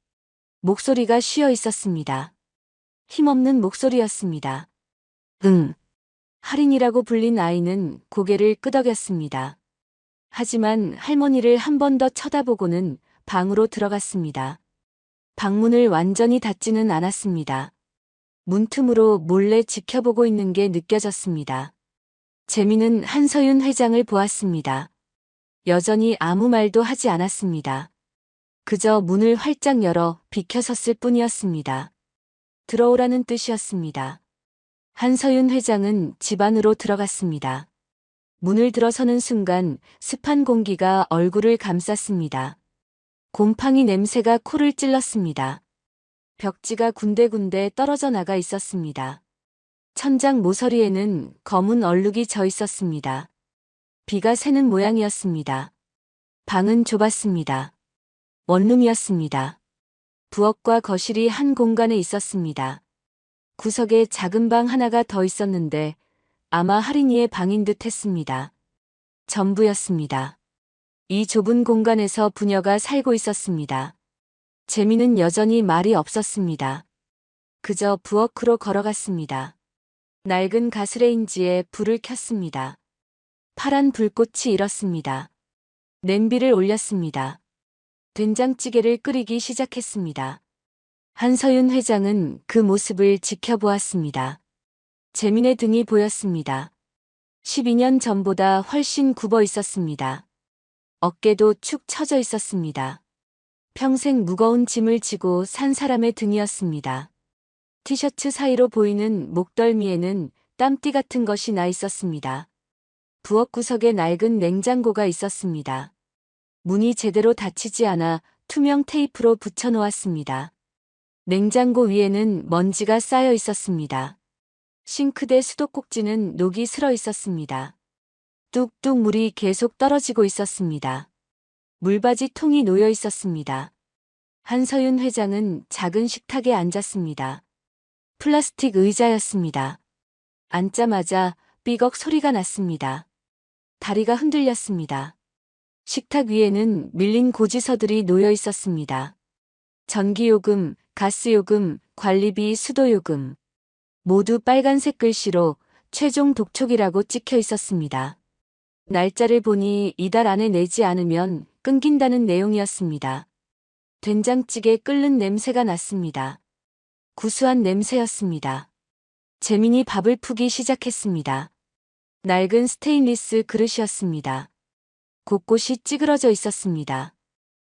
목소리가 쉬어 있었습니다. 힘없는 목소리였습니다. 응. 하린이라고 불린 아이는 고개를 끄덕였습니다. 하지만 할머니를 한 번 더 쳐다보고는 방으로 들어갔습니다. 방문을 완전히 닫지는 않았습니다. 문틈으로 몰래 지켜보고 있는 게 느껴졌습니다. 재민은 한서윤 회장을 보았습니다. 여전히 아무 말도 하지 않았습니다. 그저 문을 활짝 열어 비켜섰을 뿐이었습니다. 들어오라는 뜻이었습니다. 한서윤 회장은 집 안으로 들어갔습니다. 문을 들어서는 순간 습한 공기가 얼굴을 감쌌습니다. 곰팡이 냄새가 코를 찔렀습니다. 벽지가 군데군데 떨어져 나가 있었습니다. 천장 모서리에는 검은 얼룩이 져 있었습니다. 비가 새는 모양이었습니다. 방은 좁았습니다. 원룸이었습니다. 부엌과 거실이 한 공간에 있었습니다. 구석에 작은 방 하나가 더 있었는데 아마 할인이의 방인 듯 했습니다. 전부였습니다. 이 좁은 공간에서 부녀가 살고 있었습니다. 재민은 여전히 말이 없었습니다. 그저 부엌으로 걸어갔습니다. 낡은 가스레인지에 불을 켰습니다. 파란 불꽃이 일었습니다. 냄비를 올렸습니다. 된장찌개를 끓이기 시작했습니다. 한서윤 회장은 그 모습을 지켜보았습니다. 재민의 등이 보였습니다. 12년 전보다 훨씬 굽어 있었습니다. 어깨도 축 처져 있었습니다. 평생 무거운 짐을 지고 산 사람의 등이었습니다. 티셔츠 사이로 보이는 목덜미에는 땀띠 같은 것이 나 있었습니다. 부엌 구석에 낡은 냉장고가 있었습니다. 문이 제대로 닫히지 않아 투명 테이프로 붙여놓았습니다. 냉장고 위에는 먼지가 쌓여 있었습니다. 싱크대 수도꼭지는 녹이 슬어 있었습니다. 뚝뚝 물이 계속 떨어지고 있었습니다. 물받이 통이 놓여 있었습니다. 한서윤 회장은 작은 식탁에 앉았습니다. 플라스틱 의자였습니다. 앉자마자 삐걱 소리가 났습니다. 다리가 흔들렸습니다. 식탁 위에는 밀린 고지서들이 놓여 있었습니다. 전기요금, 가스요금, 관리비, 수도요금. 모두 빨간색 글씨로 최종 독촉이라고 찍혀 있었습니다. 날짜를 보니 이달 안에 내지 않으면 끊긴다는 내용이었습니다. 된장찌개 끓는 냄새가 났습니다. 구수한 냄새였습니다. 재민이 밥을 푸기 시작했습니다. 낡은 스테인리스 그릇이었습니다. 곳곳이 찌그러져 있었습니다.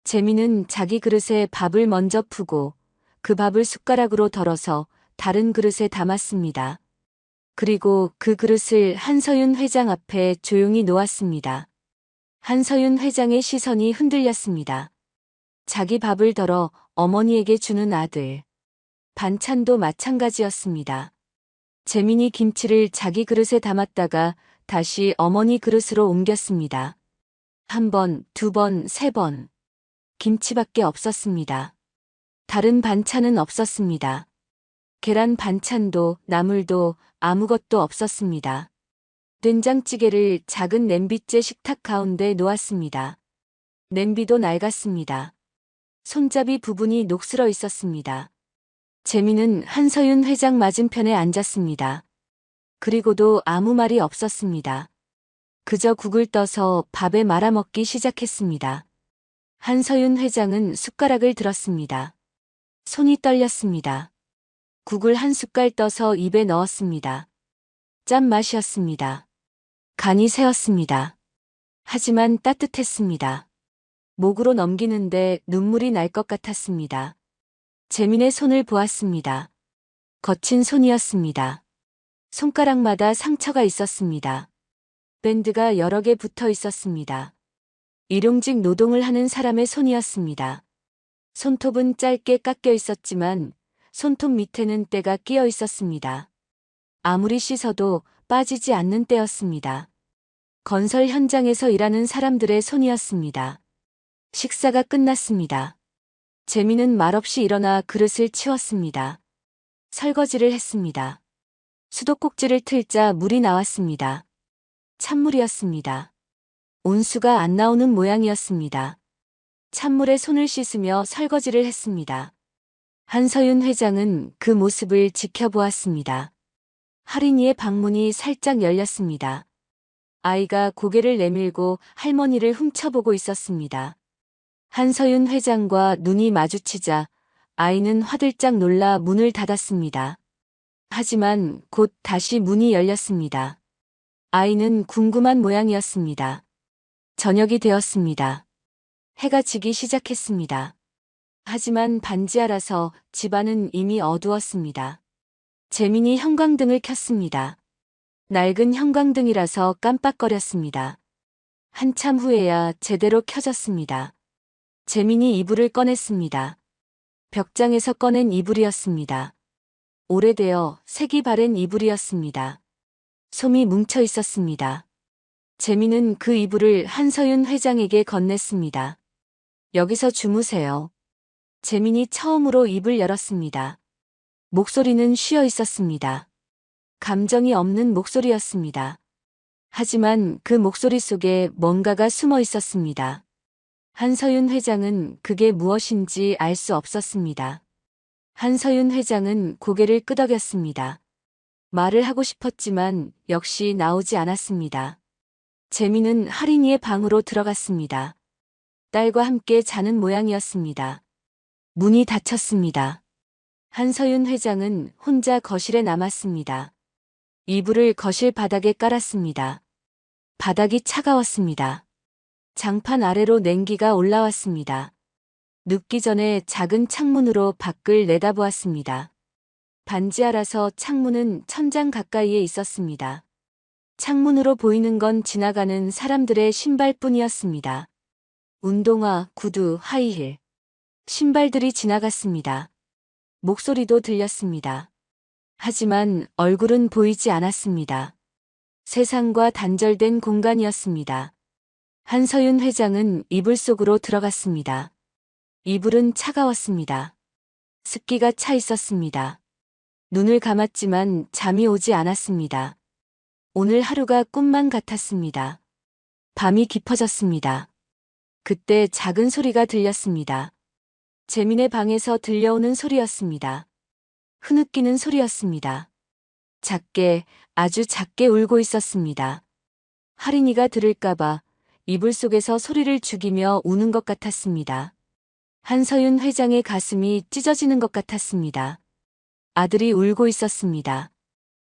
재민은 자기 그릇에 밥을 먼저 푸고 그 밥을 숟가락으로 덜어서 다른 그릇에 담았습니다. 그리고 그 그릇을 한서윤 회장 앞에 조용히 놓았습니다. 한서윤 회장의 시선이 흔들렸습니다. 자기 밥을 덜어 어머니에게 주는 아들. 반찬도 마찬가지였습니다. 재민이 김치를 자기 그릇에 담았다가 다시 어머니 그릇으로 옮겼습니다. 한 번, 두 번, 세 번. 김치밖에 없었습니다. 다른 반찬은 없었습니다. 계란 반찬도 나물도 아무것도 없었습니다. 된장찌개를 작은 냄비째 식탁 가운데 놓았습니다. 냄비도 낡았습니다. 손잡이 부분이 녹슬어 있었습니다. 재민은 한서윤 회장 맞은편에 앉았습니다. 그리고도 아무 말이 없었습니다. 그저 국을 떠서 밥에 말아먹기 시작했습니다. 한서윤 회장은 숟가락을 들었습니다. 손이 떨렸습니다. 국을 한 숟갈 떠서 입에 넣었습니다. 짠맛이었습니다. 간이 새었습니다. 하지만 따뜻했습니다. 목으로 넘기는데 눈물이 날 것 같았습니다. 재민의 손을 보았습니다. 거친 손이었습니다. 손가락마다 상처가 있었습니다. 밴드가 여러 개 붙어 있었습니다. 일용직 노동을 하는 사람의 손이었습니다. 손톱은 짧게 깎여 있었지만 손톱 밑에는 때가 끼어 있었습니다. 아무리 씻어도 빠지지 않는 때였습니다. 건설 현장에서 일하는 사람들의 손이었습니다. 식사가 끝났습니다. 재민은 말없이 일어나 그릇을 치웠습니다. 설거지를 했습니다. 수도꼭지를 틀자 물이 나왔습니다. 찬물이었습니다. 온수가 안 나오는 모양이었습니다. 찬물에 손을 씻으며 설거지를 했습니다. 한서윤 회장은 그 모습을 지켜보았습니다. 할인이의 방문이 살짝 열렸습니다. 아이가 고개를 내밀고 할머니를 훔쳐보고 있었습니다. 한서윤 회장과 눈이 마주치자 아이는 화들짝 놀라 문을 닫았습니다. 하지만 곧 다시 문이 열렸습니다. 아이는 궁금한 모양이었습니다. 저녁이 되었습니다. 해가 지기 시작했습니다. 하지만 반지하라서 집안은 이미 어두웠습니다. 재민이 형광등을 켰습니다. 낡은 형광등이라서 깜빡거렸습니다. 한참 후에야 제대로 켜졌습니다. 재민이 이불을 꺼냈습니다. 벽장에서 꺼낸 이불이었습니다. 오래되어 색이 바랜 이불이었습니다. 솜이 뭉쳐 있었습니다. 재민은 그 이불을 한서윤 회장에게 건넸습니다. 여기서 주무세요. 재민이 처음으로 입을 열었습니다. 목소리는 쉬어 있었습니다. 감정이 없는 목소리였습니다. 하지만 그 목소리 속에 뭔가가 숨어 있었습니다. 한서윤 회장은 그게 무엇인지 알 수 없었습니다. 한서윤 회장은 고개를 끄덕였습니다. 말을 하고 싶었지만 역시 나오지 않았습니다. 재민은 할인이의 방으로 들어갔습니다. 딸과 함께 자는 모양이었습니다. 문이 닫혔습니다. 한서윤 회장은 혼자 거실에 남았습니다. 이불을 거실 바닥에 깔았습니다. 바닥이 차가웠습니다. 장판 아래로 냉기가 올라왔습니다. 눕기 전에 작은 창문으로 밖을 내다보았습니다. 반지하라서 창문은 천장 가까이에 있었습니다. 창문으로 보이는 건 지나가는 사람들의 신발뿐이었습니다. 운동화, 구두, 하이힐. 신발들이 지나갔습니다. 목소리도 들렸습니다. 하지만 얼굴은 보이지 않았습니다. 세상과 단절된 공간이었습니다. 한서윤 회장은 이불 속으로 들어갔습니다. 이불은 차가웠습니다. 습기가 차 있었습니다. 눈을 감았지만 잠이 오지 않았습니다. 오늘 하루가 꿈만 같았습니다. 밤이 깊어졌습니다. 그때 작은 소리가 들렸습니다. 재민의 방에서 들려오는 소리였습니다. 흐느끼는 소리였습니다. 작게, 아주 작게 울고 있었습니다. 할인이가 들을까봐 이불 속에서 소리를 죽이며 우는 것 같았습니다. 한서윤 회장의 가슴이 찢어지는 것 같았습니다. 아들이 울고 있었습니다.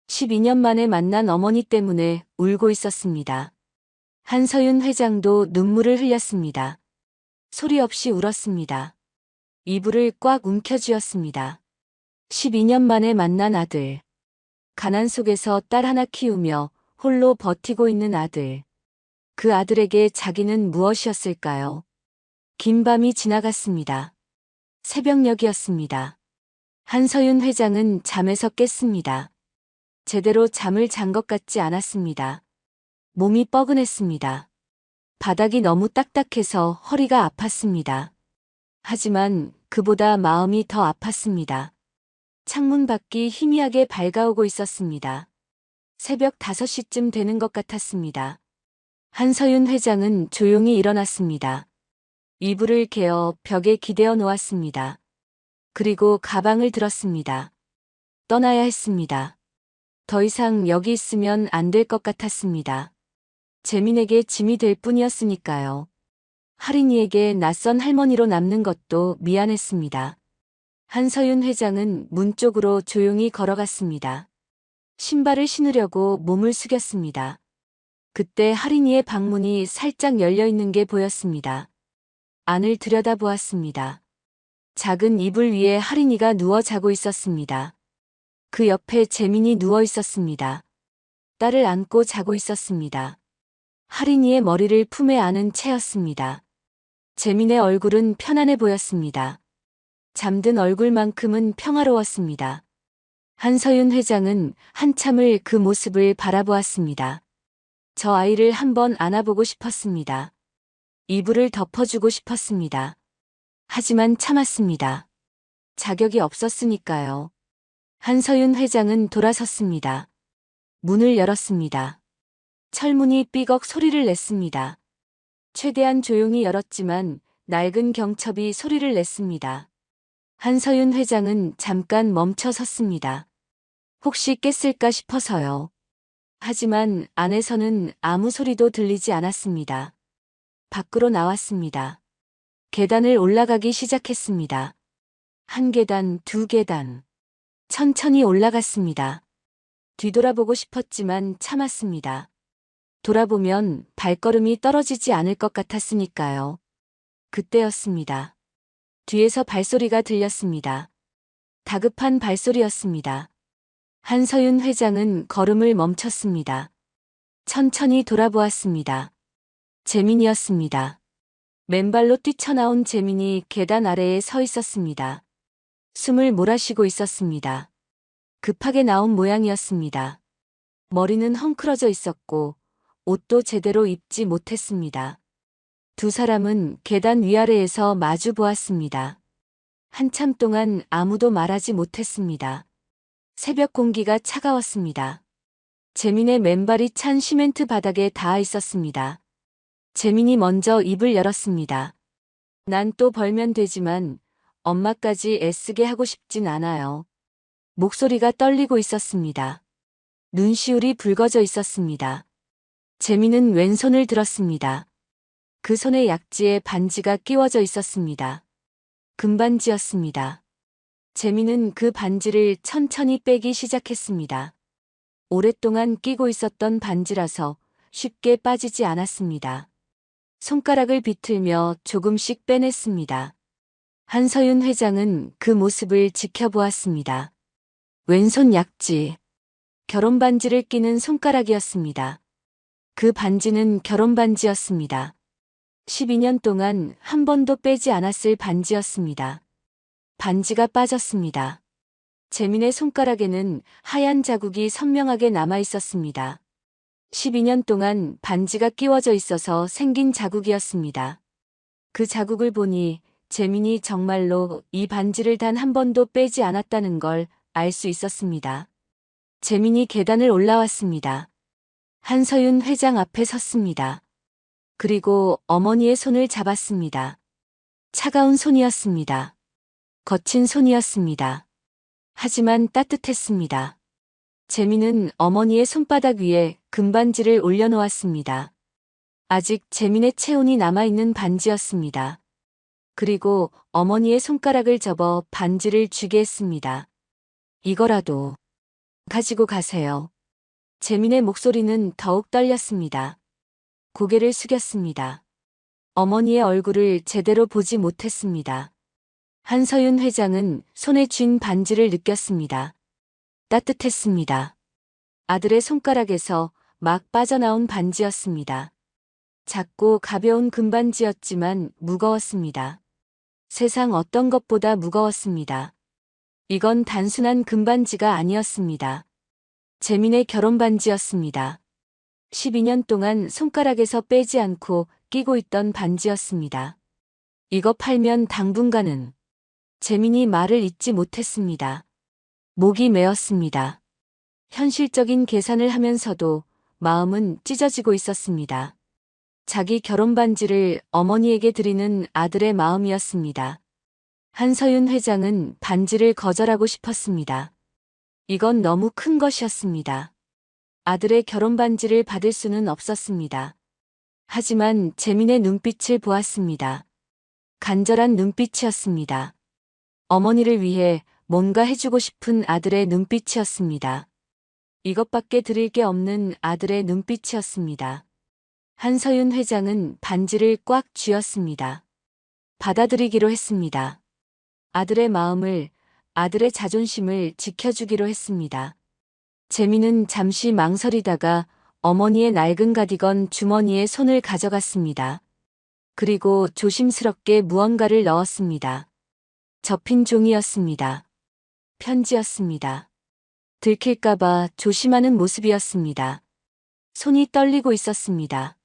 12년 만에 만난 어머니 때문에 울고 있었습니다. 한서윤 회장도 눈물을 흘렸습니다. 소리 없이 울었습니다. 이불을 꽉 움켜쥐었습니다. 12년 만에 만난 아들. 가난 속에서 딸 하나 키우며 홀로 버티고 있는 아들. 그 아들에게 자기는 무엇이었을까요? 긴 밤이 지나갔습니다. 새벽녘이었습니다. 한서윤 회장은 잠에서 깼습니다. 제대로 잠을 잔 것 같지 않았습니다. 몸이 뻐근했습니다. 바닥이 너무 딱딱해서 허리가 아팠습니다. 하지만 그보다 마음이 더 아팠습니다. 창문 밖이 희미하게 밝아오고 있었습니다. 새벽 5시쯤 되는 것 같았습니다. 한서윤 회장은 조용히 일어났습니다. 이불을 개어 벽에 기대어 놓았습니다. 그리고 가방을 들었습니다. 떠나야 했습니다. 더 이상 여기 있으면 안 될 것 같았습니다. 재민에게 짐이 될 뿐이었으니까요. 할인이에게 낯선 할머니로 남는 것도 미안했습니다. 한서윤 회장은 문 쪽으로 조용히 걸어갔습니다. 신발을 신으려고 몸을 숙였습니다. 그때 할인이의 방문이 살짝 열려 있는 게 보였습니다. 안을 들여다보았습니다. 작은 이불 위에 할인이가 누워 자고 있었습니다. 그 옆에 재민이 누워 있었습니다. 딸을 안고 자고 있었습니다. 할인이의 머리를 품에 안은 채였습니다. 재민의 얼굴은 편안해 보였습니다. 잠든 얼굴만큼은 평화로웠습니다. 한서윤 회장은 한참을 그 모습을 바라보았습니다. 저 아이를 한번 안아보고 싶었습니다. 이불을 덮어주고 싶었습니다. 하지만 참았습니다. 자격이 없었으니까요. 한서윤 회장은 돌아섰습니다. 문을 열었습니다. 철문이 삐걱 소리를 냈습니다. 최대한 조용히 열었지만 낡은 경첩이 소리를 냈습니다. 한서윤 회장은 잠깐 멈춰 섰습니다. 혹시 깼을까 싶어서요. 하지만 안에서는 아무 소리도 들리지 않았습니다. 밖으로 나왔습니다. 계단을 올라가기 시작했습니다. 1계단, 2계단. 천천히 올라갔습니다. 뒤돌아보고 싶었지만 참았습니다. 돌아보면 발걸음이 떨어지지 않을 것 같았으니까요. 그때였습니다. 뒤에서 발소리가 들렸습니다. 다급한 발소리였습니다. 한서윤 회장은 걸음을 멈췄습니다. 천천히 돌아보았습니다. 재민이었습니다. 맨발로 뛰쳐나온 재민이 계단 아래에 서 있었습니다. 숨을 몰아쉬고 있었습니다. 급하게 나온 모양이었습니다. 머리는 헝클어져 있었고 옷도 제대로 입지 못했습니다. 두 사람은 계단 위아래에서 마주 보았습니다. 한참 동안 아무도 말하지 못했습니다. 새벽 공기가 차가웠습니다. 재민의 맨발이 찬 시멘트 바닥에 닿아 있었습니다. 재민이 먼저 입을 열었습니다. 난 또 벌면 되지만 엄마까지 애쓰게 하고 싶진 않아요. 목소리가 떨리고 있었습니다. 눈시울이 붉어져 있었습니다. 재민은 왼손을 들었습니다. 그 손의 약지에 반지가 끼워져 있었습니다. 금반지였습니다. 재민은 그 반지를 천천히 빼기 시작했습니다. 오랫동안 끼고 있었던 반지라서 쉽게 빠지지 않았습니다. 손가락을 비틀며 조금씩 빼냈습니다. 한서윤 회장은 그 모습을 지켜보았습니다. 왼손 약지. 결혼반지를 끼는 손가락이었습니다. 그 반지는 결혼반지였습니다. 12년 동안 한 번도 빼지 않았을 반지였습니다. 반지가 빠졌습니다. 재민의 손가락에는 하얀 자국이 선명하게 남아 있었습니다. 12년 동안 반지가 끼워져 있어서 생긴 자국이었습니다. 그 자국을 보니 재민이 정말로 이 반지를 단 한 번도 빼지 않았다는 걸 알 수 있었습니다. 재민이 계단을 올라왔습니다. 한서윤 회장 앞에 섰습니다. 그리고 어머니의 손을 잡았습니다. 차가운 손이었습니다. 거친 손이었습니다. 하지만 따뜻했습니다. 재민은 어머니의 손바닥 위에 금반지를 올려놓았습니다. 아직 재민의 체온이 남아있는 반지였습니다. 그리고 어머니의 손가락을 접어 반지를 쥐게 했습니다. 이거라도 가지고 가세요. 재민의 목소리는 더욱 떨렸습니다. 고개를 숙였습니다. 어머니의 얼굴을 제대로 보지 못했습니다. 한서윤 회장은 손에 쥔 반지를 느꼈습니다. 따뜻했습니다. 아들의 손가락에서 막 빠져나온 반지였습니다. 작고 가벼운 금반지였지만 무거웠습니다. 세상 어떤 것보다 무거웠습니다. 이건 단순한 금반지가 아니었습니다. 재민의 결혼 반지였습니다. 12년 동안 손가락에서 빼지 않고 끼고 있던 반지였습니다. 이거 팔면 당분간은 재민이 말을 잇지 못했습니다. 목이 메었습니다. 현실적인 계산을 하면서도 마음은 찢어지고 있었습니다. 자기 결혼 반지를 어머니에게 드리는 아들의 마음이었습니다. 한서윤 회장은 반지를 거절하고 싶었습니다. 이건 너무 큰 것이었습니다. 아들의 결혼 반지를 받을 수는 없었습니다. 하지만 재민의 눈빛을 보았습니다. 간절한 눈빛이었습니다. 어머니를 위해 뭔가 해주고 싶은 아들의 눈빛이었습니다. 이것밖에 드릴 게 없는 아들의 눈빛이었습니다. 한서윤 회장은 반지를 꽉 쥐었습니다. 받아들이기로 했습니다. 아들의 마음을, 아들의 자존심을 지켜주기로 했습니다. 재민은 잠시 망설이다가 어머니의 낡은 가디건 주머니에 손을 가져갔습니다. 그리고 조심스럽게 무언가를 넣었습니다. 접힌 종이였습니다. 편지였습니다. 들킬까봐 조심하는 모습이었습니다. 손이 떨리고 있었습니다.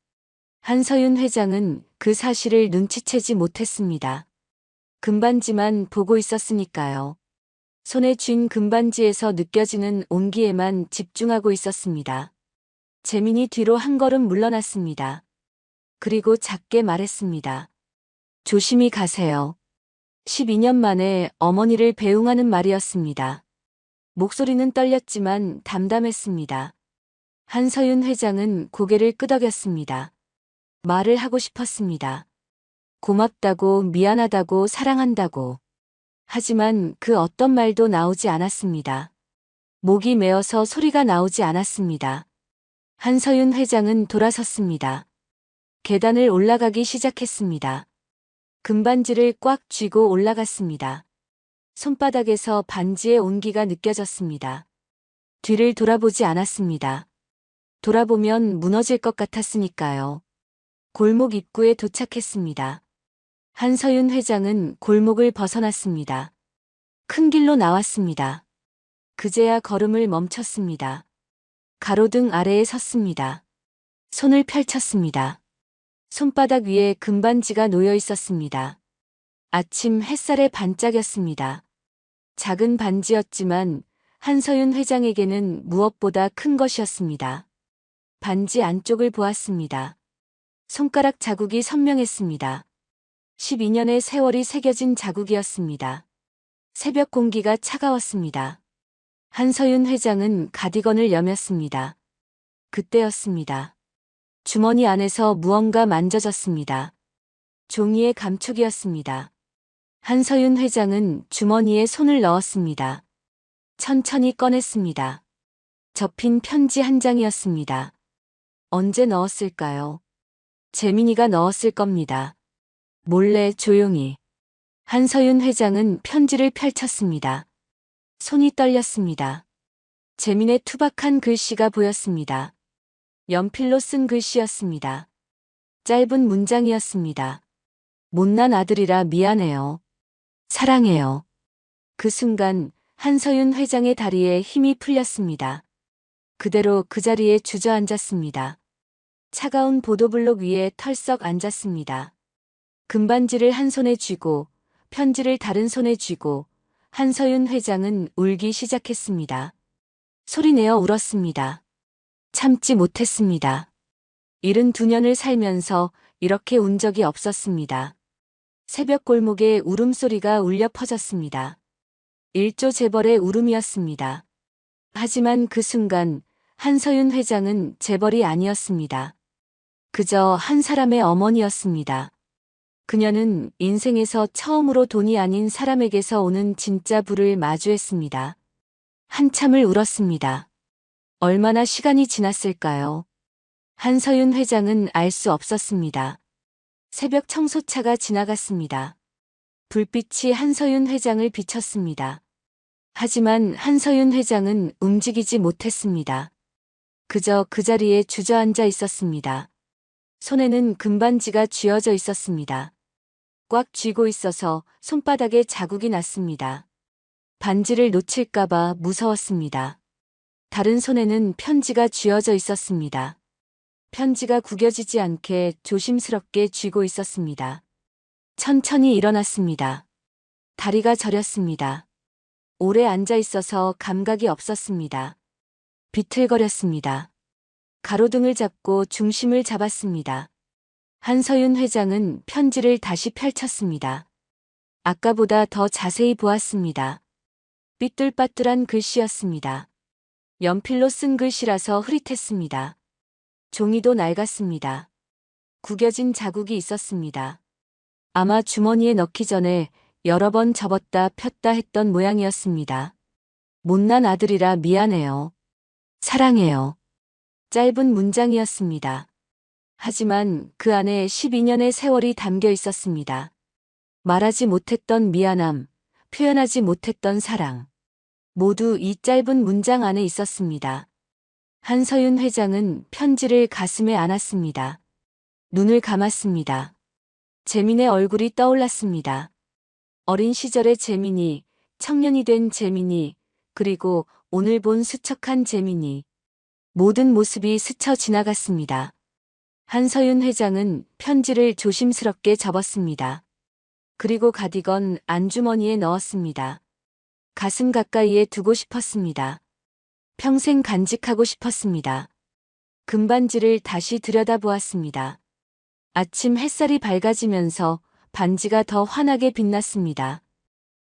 한서윤 회장은 그 사실을 눈치채지 못했습니다. 금반지만 보고 있었으니까요. 손에 쥔 금반지에서 느껴지는 온기에만 집중하고 있었습니다. 재민이 뒤로 한 걸음 물러났습니다. 그리고 작게 말했습니다. 조심히 가세요. 12년 만에 어머니를 배웅하는 말이었습니다. 목소리는 떨렸지만 담담했습니다. 한서윤 회장은 고개를 끄덕였습니다. 말을 하고 싶었습니다. 고맙다고, 미안하다고, 사랑한다고. 하지만 그 어떤 말도 나오지 않았습니다. 목이 메어서 소리가 나오지 않았습니다. 한서윤 회장은 돌아섰습니다. 계단을 올라가기 시작했습니다. 금반지를 꽉 쥐고 올라갔습니다. 손바닥에서 반지의 온기가 느껴졌습니다. 뒤를 돌아보지 않았습니다. 돌아보면 무너질 것 같았으니까요. 골목 입구에 도착했습니다. 한서윤 회장은 골목을 벗어났습니다. 큰 길로 나왔습니다. 그제야 걸음을 멈췄습니다. 가로등 아래에 섰습니다. 손을 펼쳤습니다. 손바닥 위에 금반지가 놓여 있었습니다. 아침 햇살에 반짝였습니다. 작은 반지였지만 한서윤 회장에게는 무엇보다 큰 것이었습니다. 반지 안쪽을 보았습니다. 손가락 자국이 선명했습니다. 12년의 세월이 새겨진 자국이었습니다. 새벽 공기가 차가웠습니다. 한서윤 회장은 가디건을 여몄습니다. 그때였습니다. 주머니 안에서 무언가 만져졌습니다. 종이의 감촉이었습니다. 한서윤 회장은 주머니에 손을 넣었습니다. 천천히 꺼냈습니다. 접힌 편지 한 장이었습니다. 언제 넣었을까요? 재민이가 넣었을 겁니다. 몰래 조용히. 한서윤 회장은 편지를 펼쳤습니다. 손이 떨렸습니다. 재민의 투박한 글씨가 보였습니다. 연필로 쓴 글씨였습니다. 짧은 문장이었습니다. 못난 아들이라 미안해요. 사랑해요. 그 순간 한서윤 회장의 다리에 힘이 풀렸습니다. 그대로 그 자리에 주저앉았습니다. 차가운 보도블록 위에 털썩 앉았습니다. 금반지를 한 손에 쥐고 편지를 다른 손에 쥐고 한서윤 회장은 울기 시작했습니다. 소리내어 울었습니다. 참지 못했습니다. 72년을 살면서 이렇게 운 적이 없었습니다. 새벽 골목에 울음소리가 울려 퍼졌습니다. 일조재벌의 울음이었습니다. 하지만 그 순간 한서윤 회장은 재벌이 아니었습니다. 그저 한 사람의 어머니였습니다. 그녀는 인생에서 처음으로 돈이 아닌 사람에게서 오는 진짜 부를 마주했습니다. 한참을 울었습니다. 얼마나 시간이 지났을까요? 한서윤 회장은 알 수 없었습니다. 새벽 청소차가 지나갔습니다. 불빛이 한서윤 회장을 비쳤습니다. 하지만 한서윤 회장은 움직이지 못했습니다. 그저 그 자리에 주저앉아 있었습니다. 손에는 금반지가 쥐어져 있었습니다. 꽉 쥐고 있어서 손바닥에 자국이 났습니다. 반지를 놓칠까봐 무서웠습니다. 다른 손에는 편지가 쥐어져 있었습니다. 편지가 구겨지지 않게 조심스럽게 쥐고 있었습니다. 천천히 일어났습니다. 다리가 저렸습니다. 오래 앉아 있어서 감각이 없었습니다. 비틀거렸습니다. 가로등을 잡고 중심을 잡았습니다. 한서윤 회장은 편지를 다시 펼쳤습니다. 아까보다 더 자세히 보았습니다. 삐뚤빠뚤한 글씨였습니다. 연필로 쓴 글씨라서 흐릿했습니다. 종이도 낡았습니다. 구겨진 자국이 있었습니다. 아마 주머니에 넣기 전에 여러 번 접었다 폈다 했던 모양이었습니다. 못난 아들이라 미안해요. 사랑해요. 짧은 문장이었습니다. 하지만 그 안에 12년의 세월이 담겨 있었습니다. 말하지 못했던 미안함, 표현하지 못했던 사랑. 모두 이 짧은 문장 안에 있었습니다. 한서윤 회장은 편지를 가슴에 안았습니다. 눈을 감았습니다. 재민의 얼굴이 떠올랐습니다. 어린 시절의 재민이, 청년이 된 재민이, 그리고 오늘 본 수척한 재민이. 모든 모습이 스쳐 지나갔습니다. 한서윤 회장은 편지를 조심스럽게 접었습니다. 그리고 가디건 안주머니에 넣었습니다. 가슴 가까이에 두고 싶었습니다. 평생 간직하고 싶었습니다. 금반지를 다시 들여다보았습니다. 아침 햇살이 밝아지면서 반지가 더 환하게 빛났습니다.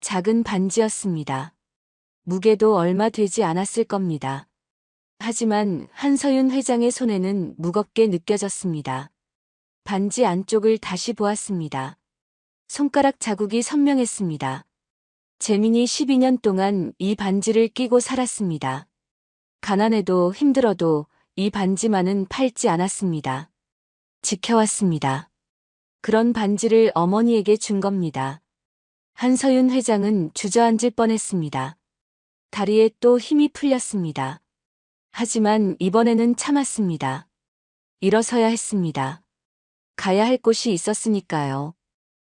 작은 반지였습니다. 무게도 얼마 되지 않았을 겁니다. 하지만 한서윤 회장의 손에는 무겁게 느껴졌습니다. 반지 안쪽을 다시 보았습니다. 손가락 자국이 선명했습니다. 재민이 12년 동안 이 반지를 끼고 살았습니다. 가난해도 힘들어도 이 반지만은 팔지 않았습니다. 지켜왔습니다. 그런 반지를 어머니에게 준 겁니다. 한서윤 회장은 주저앉을 뻔했습니다. 다리에 또 힘이 풀렸습니다. 하지만 이번에는 참았습니다. 일어서야 했습니다. 가야 할 곳이 있었으니까요.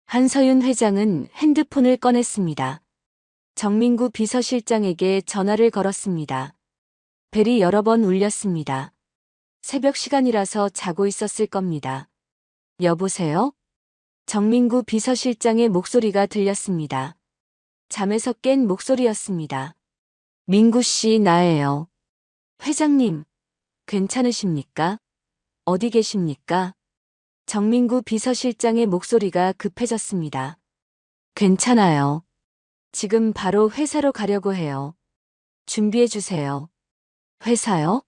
한서윤 회장은 핸드폰을 꺼냈습니다. 정민구 비서실장에게 전화를 걸었습니다. 벨이 여러 번 울렸습니다. 새벽 시간이라서 자고 있었을 겁니다. 여보세요? 정민구 비서실장의 목소리가 들렸습니다. 잠에서 깬 목소리였습니다. 민구 씨, 나예요. 회장님, 괜찮으십니까? 어디 계십니까? 정민구 비서실장의 목소리가 급해졌습니다. 괜찮아요. 지금 바로 회사로 가려고 해요. 준비해 주세요. 회사요?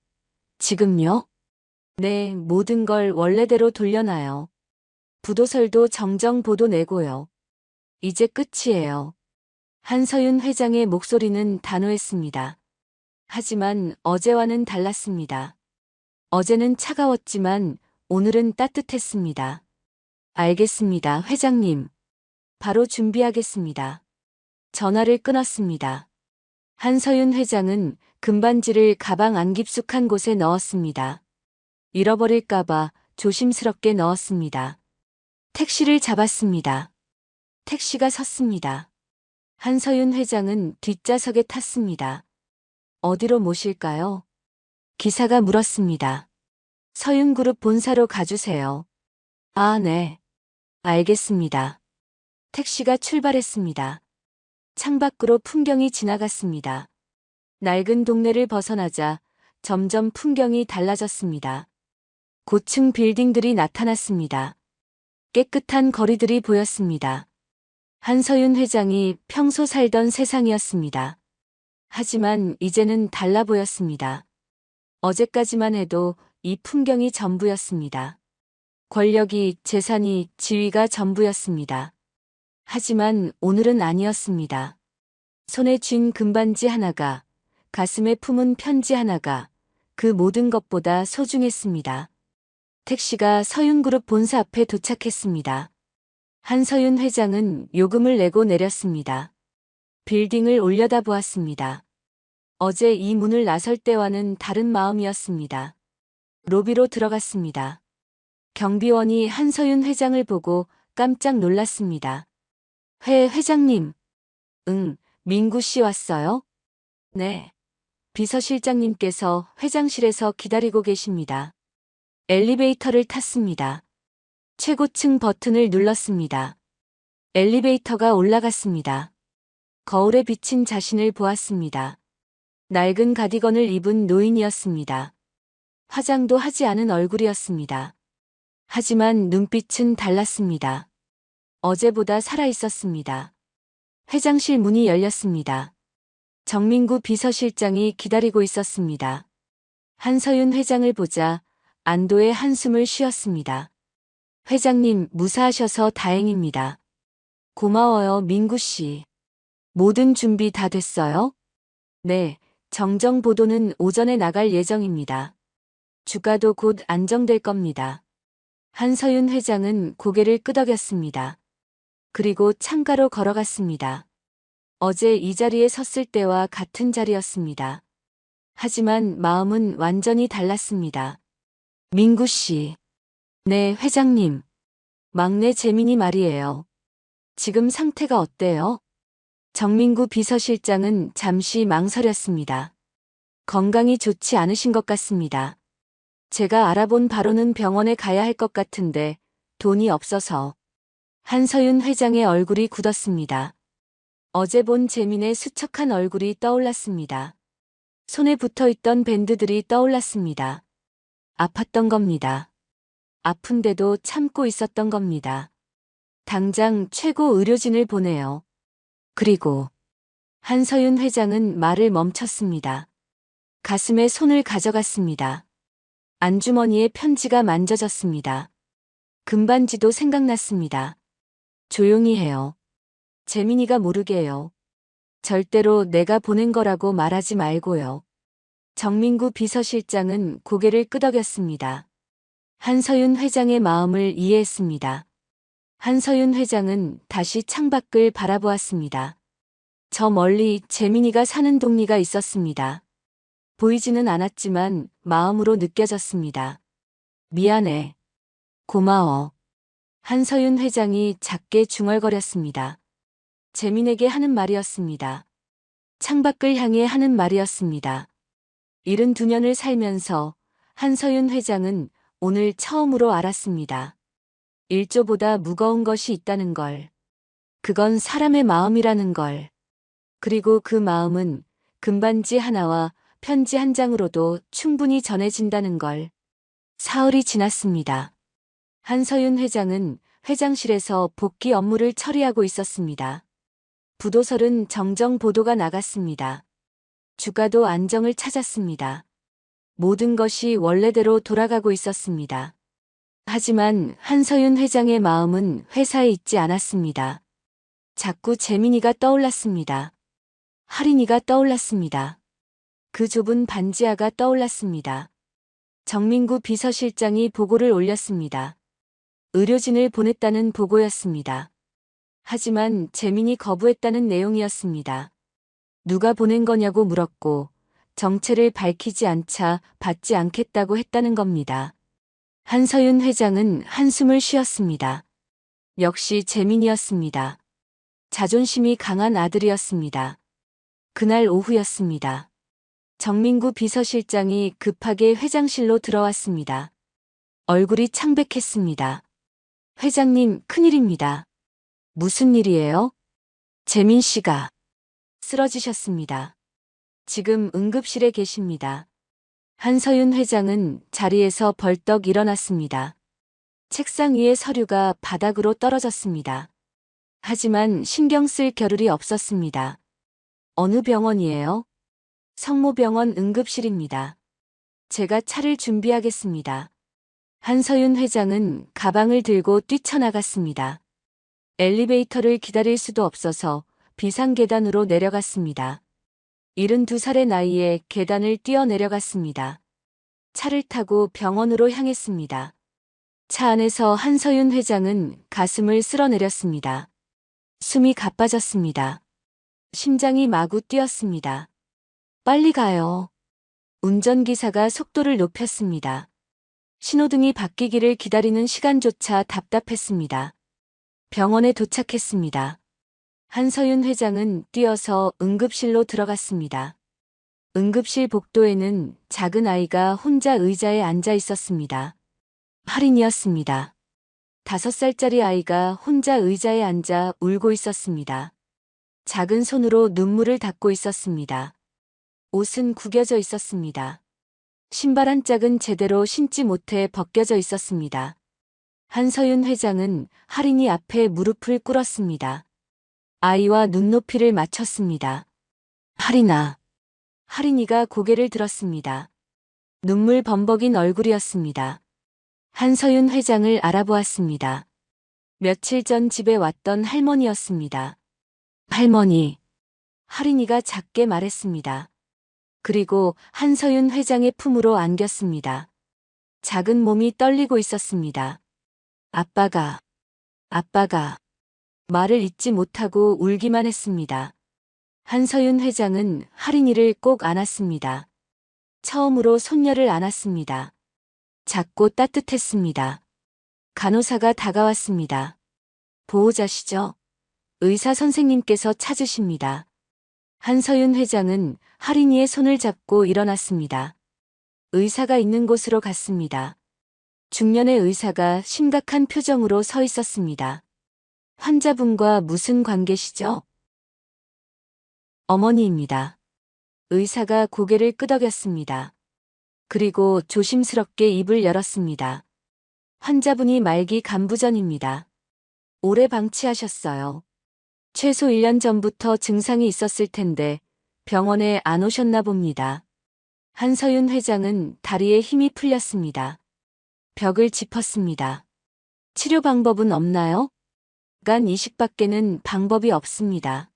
지금요? 네, 모든 걸 원래대로 돌려놔요. 부도설도 정정보도 내고요. 이제 끝이에요. 한서윤 회장의 목소리는 단호했습니다. 하지만 어제와는 달랐습니다. 어제는 차가웠지만 오늘은 따뜻했습니다. 알겠습니다, 회장님. 바로 준비하겠습니다. 전화를 끊었습니다. 한서윤 회장은 금반지를 가방 안 깊숙한 곳에 넣었습니다. 잃어버릴까봐 조심스럽게 넣었습니다. 택시를 잡았습니다. 택시가 섰습니다. 한서윤 회장은 뒷좌석에 탔습니다. 어디로 모실까요? 기사가 물었습니다. 서윤그룹 본사로 가주세요. 아, 네. 알겠습니다. 택시가 출발했습니다. 창밖으로 풍경이 지나갔습니다. 낡은 동네를 벗어나자 점점 풍경이 달라졌습니다. 고층 빌딩들이 나타났습니다. 깨끗한 거리들이 보였습니다. 한서윤 회장이 평소 살던 세상이었습니다. 하지만 이제는 달라 보였습니다. 어제까지만 해도 이 풍경이 전부였습니다. 권력이, 재산이, 지위가 전부였습니다. 하지만 오늘은 아니었습니다. 손에 쥔 금반지 하나가, 가슴에 품은 편지 하나가 그 모든 것보다 소중했습니다. 택시가 서윤그룹 본사 앞에 도착했습니다. 한서윤 회장은 요금을 내고 내렸습니다. 빌딩을 올려다보았습니다. 어제 이 문을 나설 때와는 다른 마음이었습니다. 로비로 들어갔습니다. 경비원이 한서윤 회장을 보고 깜짝 놀랐습니다. 회장님. 응, 민구 씨 왔어요? 네. 비서실장님께서 회장실에서 기다리고 계십니다. 엘리베이터를 탔습니다. 최고층 버튼을 눌렀습니다. 엘리베이터가 올라갔습니다. 거울에 비친 자신을 보았습니다. 낡은 가디건을 입은 노인이었습니다. 화장도 하지 않은 얼굴이었습니다. 하지만 눈빛은 달랐습니다. 어제보다 살아있었습니다. 회장실 문이 열렸습니다. 정민구 비서실장이 기다리고 있었습니다. 한서윤 회장을 보자 안도의 한숨을 쉬었습니다. 회장님, 무사하셔서 다행입니다. 고마워요, 민구 씨. 모든 준비 다 됐어요? 네, 정정 보도는 오전에 나갈 예정입니다. 주가도 곧 안정될 겁니다. 한서윤 회장은 고개를 끄덕였습니다. 그리고 창가로 걸어갔습니다. 어제 이 자리에 섰을 때와 같은 자리였습니다. 하지만 마음은 완전히 달랐습니다. 민구 씨. 네, 회장님. 막내 재민이 말이에요. 지금 상태가 어때요? 정민구 비서실장은 잠시 망설였습니다. 건강이 좋지 않으신 것 같습니다. 제가 알아본 바로는 병원에 가야 할 것 같은데 돈이 없어서. 한서윤 회장의 얼굴이 굳었습니다. 어제 본 재민의 수척한 얼굴이 떠올랐습니다. 손에 붙어있던 밴드들이 떠올랐습니다. 아팠던 겁니다. 아픈데도 참고 있었던 겁니다. 당장 최고 의료진을 보내요. 그리고 한서윤 회장은 말을 멈췄습니다. 가슴에 손을 가져갔습니다. 안주머니에 편지가 만져졌습니다. 금반지도 생각났습니다. 조용히 해요. 재민이가 모르게요. 절대로 내가 보낸 거라고 말하지 말고요. 정민구 비서실장은 고개를 끄덕였습니다. 한서윤 회장의 마음을 이해했습니다. 한서윤 회장은 다시 창밖을 바라보았습니다. 저 멀리 재민이가 사는 동리가 있었습니다. 보이지는 않았지만 마음으로 느껴졌습니다. 미안해. 고마워. 한서윤 회장이 작게 중얼거렸습니다. 재민에게 하는 말이었습니다. 창밖을 향해 하는 말이었습니다. 72년을 살면서 한서윤 회장은 오늘 처음으로 알았습니다. 일조보다 무거운 것이 있다는 걸. 그건 사람의 마음이라는 걸. 그리고 그 마음은 금반지 하나와 편지 한 장으로도 충분히 전해진다는 걸. 사흘이 지났습니다. 한서윤 회장은 회장실에서 복귀 업무를 처리하고 있었습니다. 부도설은 정정 보도가 나갔습니다. 주가도 안정을 찾았습니다. 모든 것이 원래대로 돌아가고 있었습니다. 하지만 한서윤 회장의 마음은 회사에 있지 않았습니다. 자꾸 재민이가 떠올랐습니다. 할인이가 떠올랐습니다. 그 좁은 반지하가 떠올랐습니다. 정민구 비서실장이 보고를 올렸습니다. 의료진을 보냈다는 보고였습니다. 하지만 재민이 거부했다는 내용이었습니다. 누가 보낸 거냐고 물었고 정체를 밝히지 않자 받지 않겠다고 했다는 겁니다. 한서윤 회장은 한숨을 쉬었습니다. 역시 재민이었습니다. 자존심이 강한 아들이었습니다. 그날 오후였습니다. 정민구 비서실장이 급하게 회장실로 들어왔습니다. 얼굴이 창백했습니다. 회장님, 큰일입니다. 무슨 일이에요? 재민 씨가 쓰러지셨습니다. 지금 응급실에 계십니다. 한서윤 회장은 자리에서 벌떡 일어났습니다. 책상 위의 서류가 바닥으로 떨어졌습니다. 하지만 신경 쓸 겨를이 없었습니다. 어느 병원이에요? 성모병원 응급실입니다. 제가 차를 준비하겠습니다. 한서윤 회장은 가방을 들고 뛰쳐나갔습니다. 엘리베이터를 기다릴 수도 없어서 비상계단으로 내려갔습니다. 72살의 나이에 계단을 뛰어내려갔습니다. 차를 타고 병원으로 향했습니다. 차 안에서 한서윤 회장은 가슴을 쓸어내렸습니다. 숨이 가빠졌습니다. 심장이 마구 뛰었습니다. 빨리 가요. 운전기사가 속도를 높였습니다. 신호등이 바뀌기를 기다리는 시간조차 답답했습니다. 병원에 도착했습니다. 한서윤 회장은 뛰어서 응급실로 들어갔습니다. 응급실 복도에는 작은 아이가 혼자 의자에 앉아 있었습니다. 할인이었습니다. 5살짜리 아이가 혼자 의자에 앉아 울고 있었습니다. 작은 손으로 눈물을 닦고 있었습니다. 옷은 구겨져 있었습니다. 신발 한 짝은 제대로 신지 못해 벗겨져 있었습니다. 한서윤 회장은 할인이 앞에 무릎을 꿇었습니다. 아이와 눈높이를 맞췄습니다. 할인아. 할인이가 고개를 들었습니다. 눈물 범벅인 얼굴이었습니다. 한서윤 회장을 알아보았습니다. 며칠 전 집에 왔던 할머니였습니다. 할머니. 할인이가 작게 말했습니다. 그리고 한서윤 회장의 품으로 안겼습니다. 작은 몸이 떨리고 있었습니다. 아빠가 말을 잇지 못하고 울기만 했습니다. 한서윤 회장은 할인이를 꼭 안았습니다. 처음으로 손녀를 안았습니다. 작고 따뜻했습니다. 간호사가 다가왔습니다. 보호자시죠? 의사 선생님께서 찾으십니다. 한서윤 회장은 할인이의 손을 잡고 일어났습니다. 의사가 있는 곳으로 갔습니다. 중년의 의사가 심각한 표정으로 서 있었습니다. 환자분과 무슨 관계시죠? 어머니입니다. 의사가 고개를 끄덕였습니다. 그리고 조심스럽게 입을 열었습니다. 환자분이 말기 간부전입니다. 오래 방치하셨어요. 최소 1년 전부터 증상이 있었을 텐데 병원에 안 오셨나 봅니다. 한서윤 회장은 다리에 힘이 풀렸습니다. 벽을 짚었습니다. 치료 방법은 없나요? 간 이식밖에는 방법이 없습니다.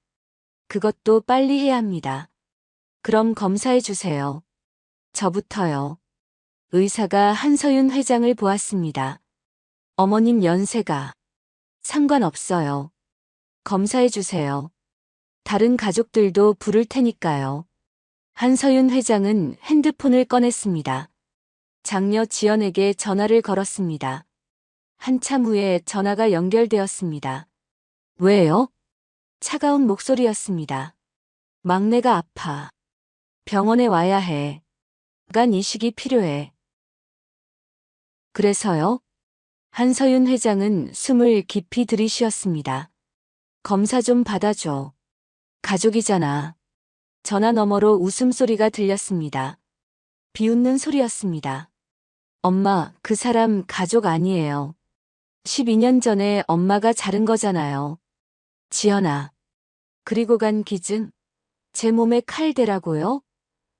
그것도 빨리 해야 합니다. 그럼 검사해 주세요. 저부터요. 의사가 한서윤 회장을 보았습니다. 어머님 연세가 상관없어요. 검사해 주세요. 다른 가족들도 부를 테니까요. 한서윤 회장은 핸드폰을 꺼냈습니다. 장녀 지연에게 전화를 걸었습니다. 한참 후에 전화가 연결되었습니다. 왜요? 차가운 목소리였습니다. 막내가 아파. 병원에 와야 해. 간 이식이 필요해. 그래서요? 한서윤 회장은 숨을 깊이 들이쉬었습니다. 검사 좀 받아줘. 가족이잖아. 전화 너머로 웃음소리가 들렸습니다. 비웃는 소리였습니다. 엄마, 그 사람 가족 아니에요. 12년 전에 엄마가 자른 거잖아요. 지연아. 그리고 간 기증? 제 몸에 칼 대라고요?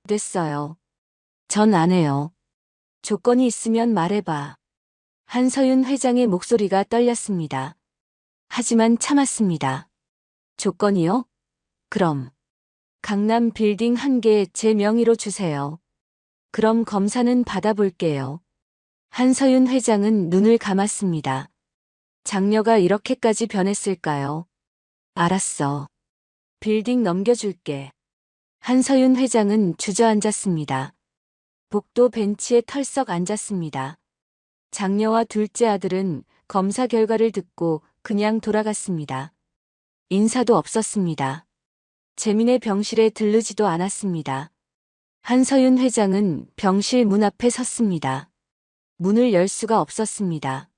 됐어요. 전 안 해요. 조건이 있으면 말해봐. 한서윤 회장의 목소리가 떨렸습니다. 하지만 참았습니다. 조건이요? 그럼. 강남 빌딩 1개 제 명의로 주세요. 그럼 검사는 받아볼게요. 한서윤 회장은 눈을 감았습니다. 장녀가 이렇게까지 변했을까요? 알았어. 빌딩 넘겨줄게. 한서윤 회장은 주저앉았습니다. 복도 벤치에 털썩 앉았습니다. 장녀와 둘째 아들은 검사 결과를 듣고 그냥 돌아갔습니다. 인사도 없었습니다. 재민의 병실에 들르지도 않았습니다. 한서윤 회장은 병실 문 앞에 섰습니다. 문을 열 수가 없었습니다.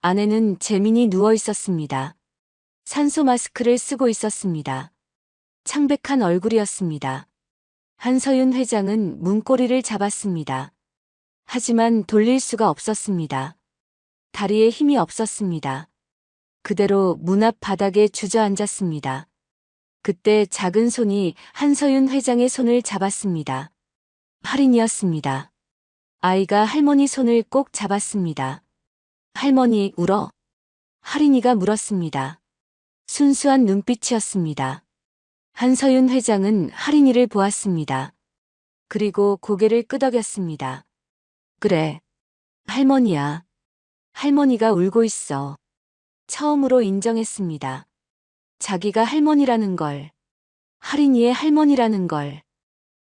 안에는 재민이 누워 있었습니다. 산소 마스크를 쓰고 있었습니다. 창백한 얼굴이었습니다. 한서윤 회장은 문고리를 잡았습니다. 하지만 돌릴 수가 없었습니다. 다리에 힘이 없었습니다. 그대로 문 앞 바닥에 주저앉았습니다. 그때 작은 손이 한서윤 회장의 손을 잡았습니다. 할인이었습니다. 아이가 할머니 손을 꼭 잡았습니다. 할머니 울어? 할인이가 물었습니다. 순수한 눈빛이었습니다. 한서윤 회장은 할인이를 보았습니다. 그리고 고개를 끄덕였습니다. 그래. 할머니야. 할머니가 울고 있어. 처음으로 인정했습니다. 자기가 할머니라는 걸. 할인이의 할머니라는 걸.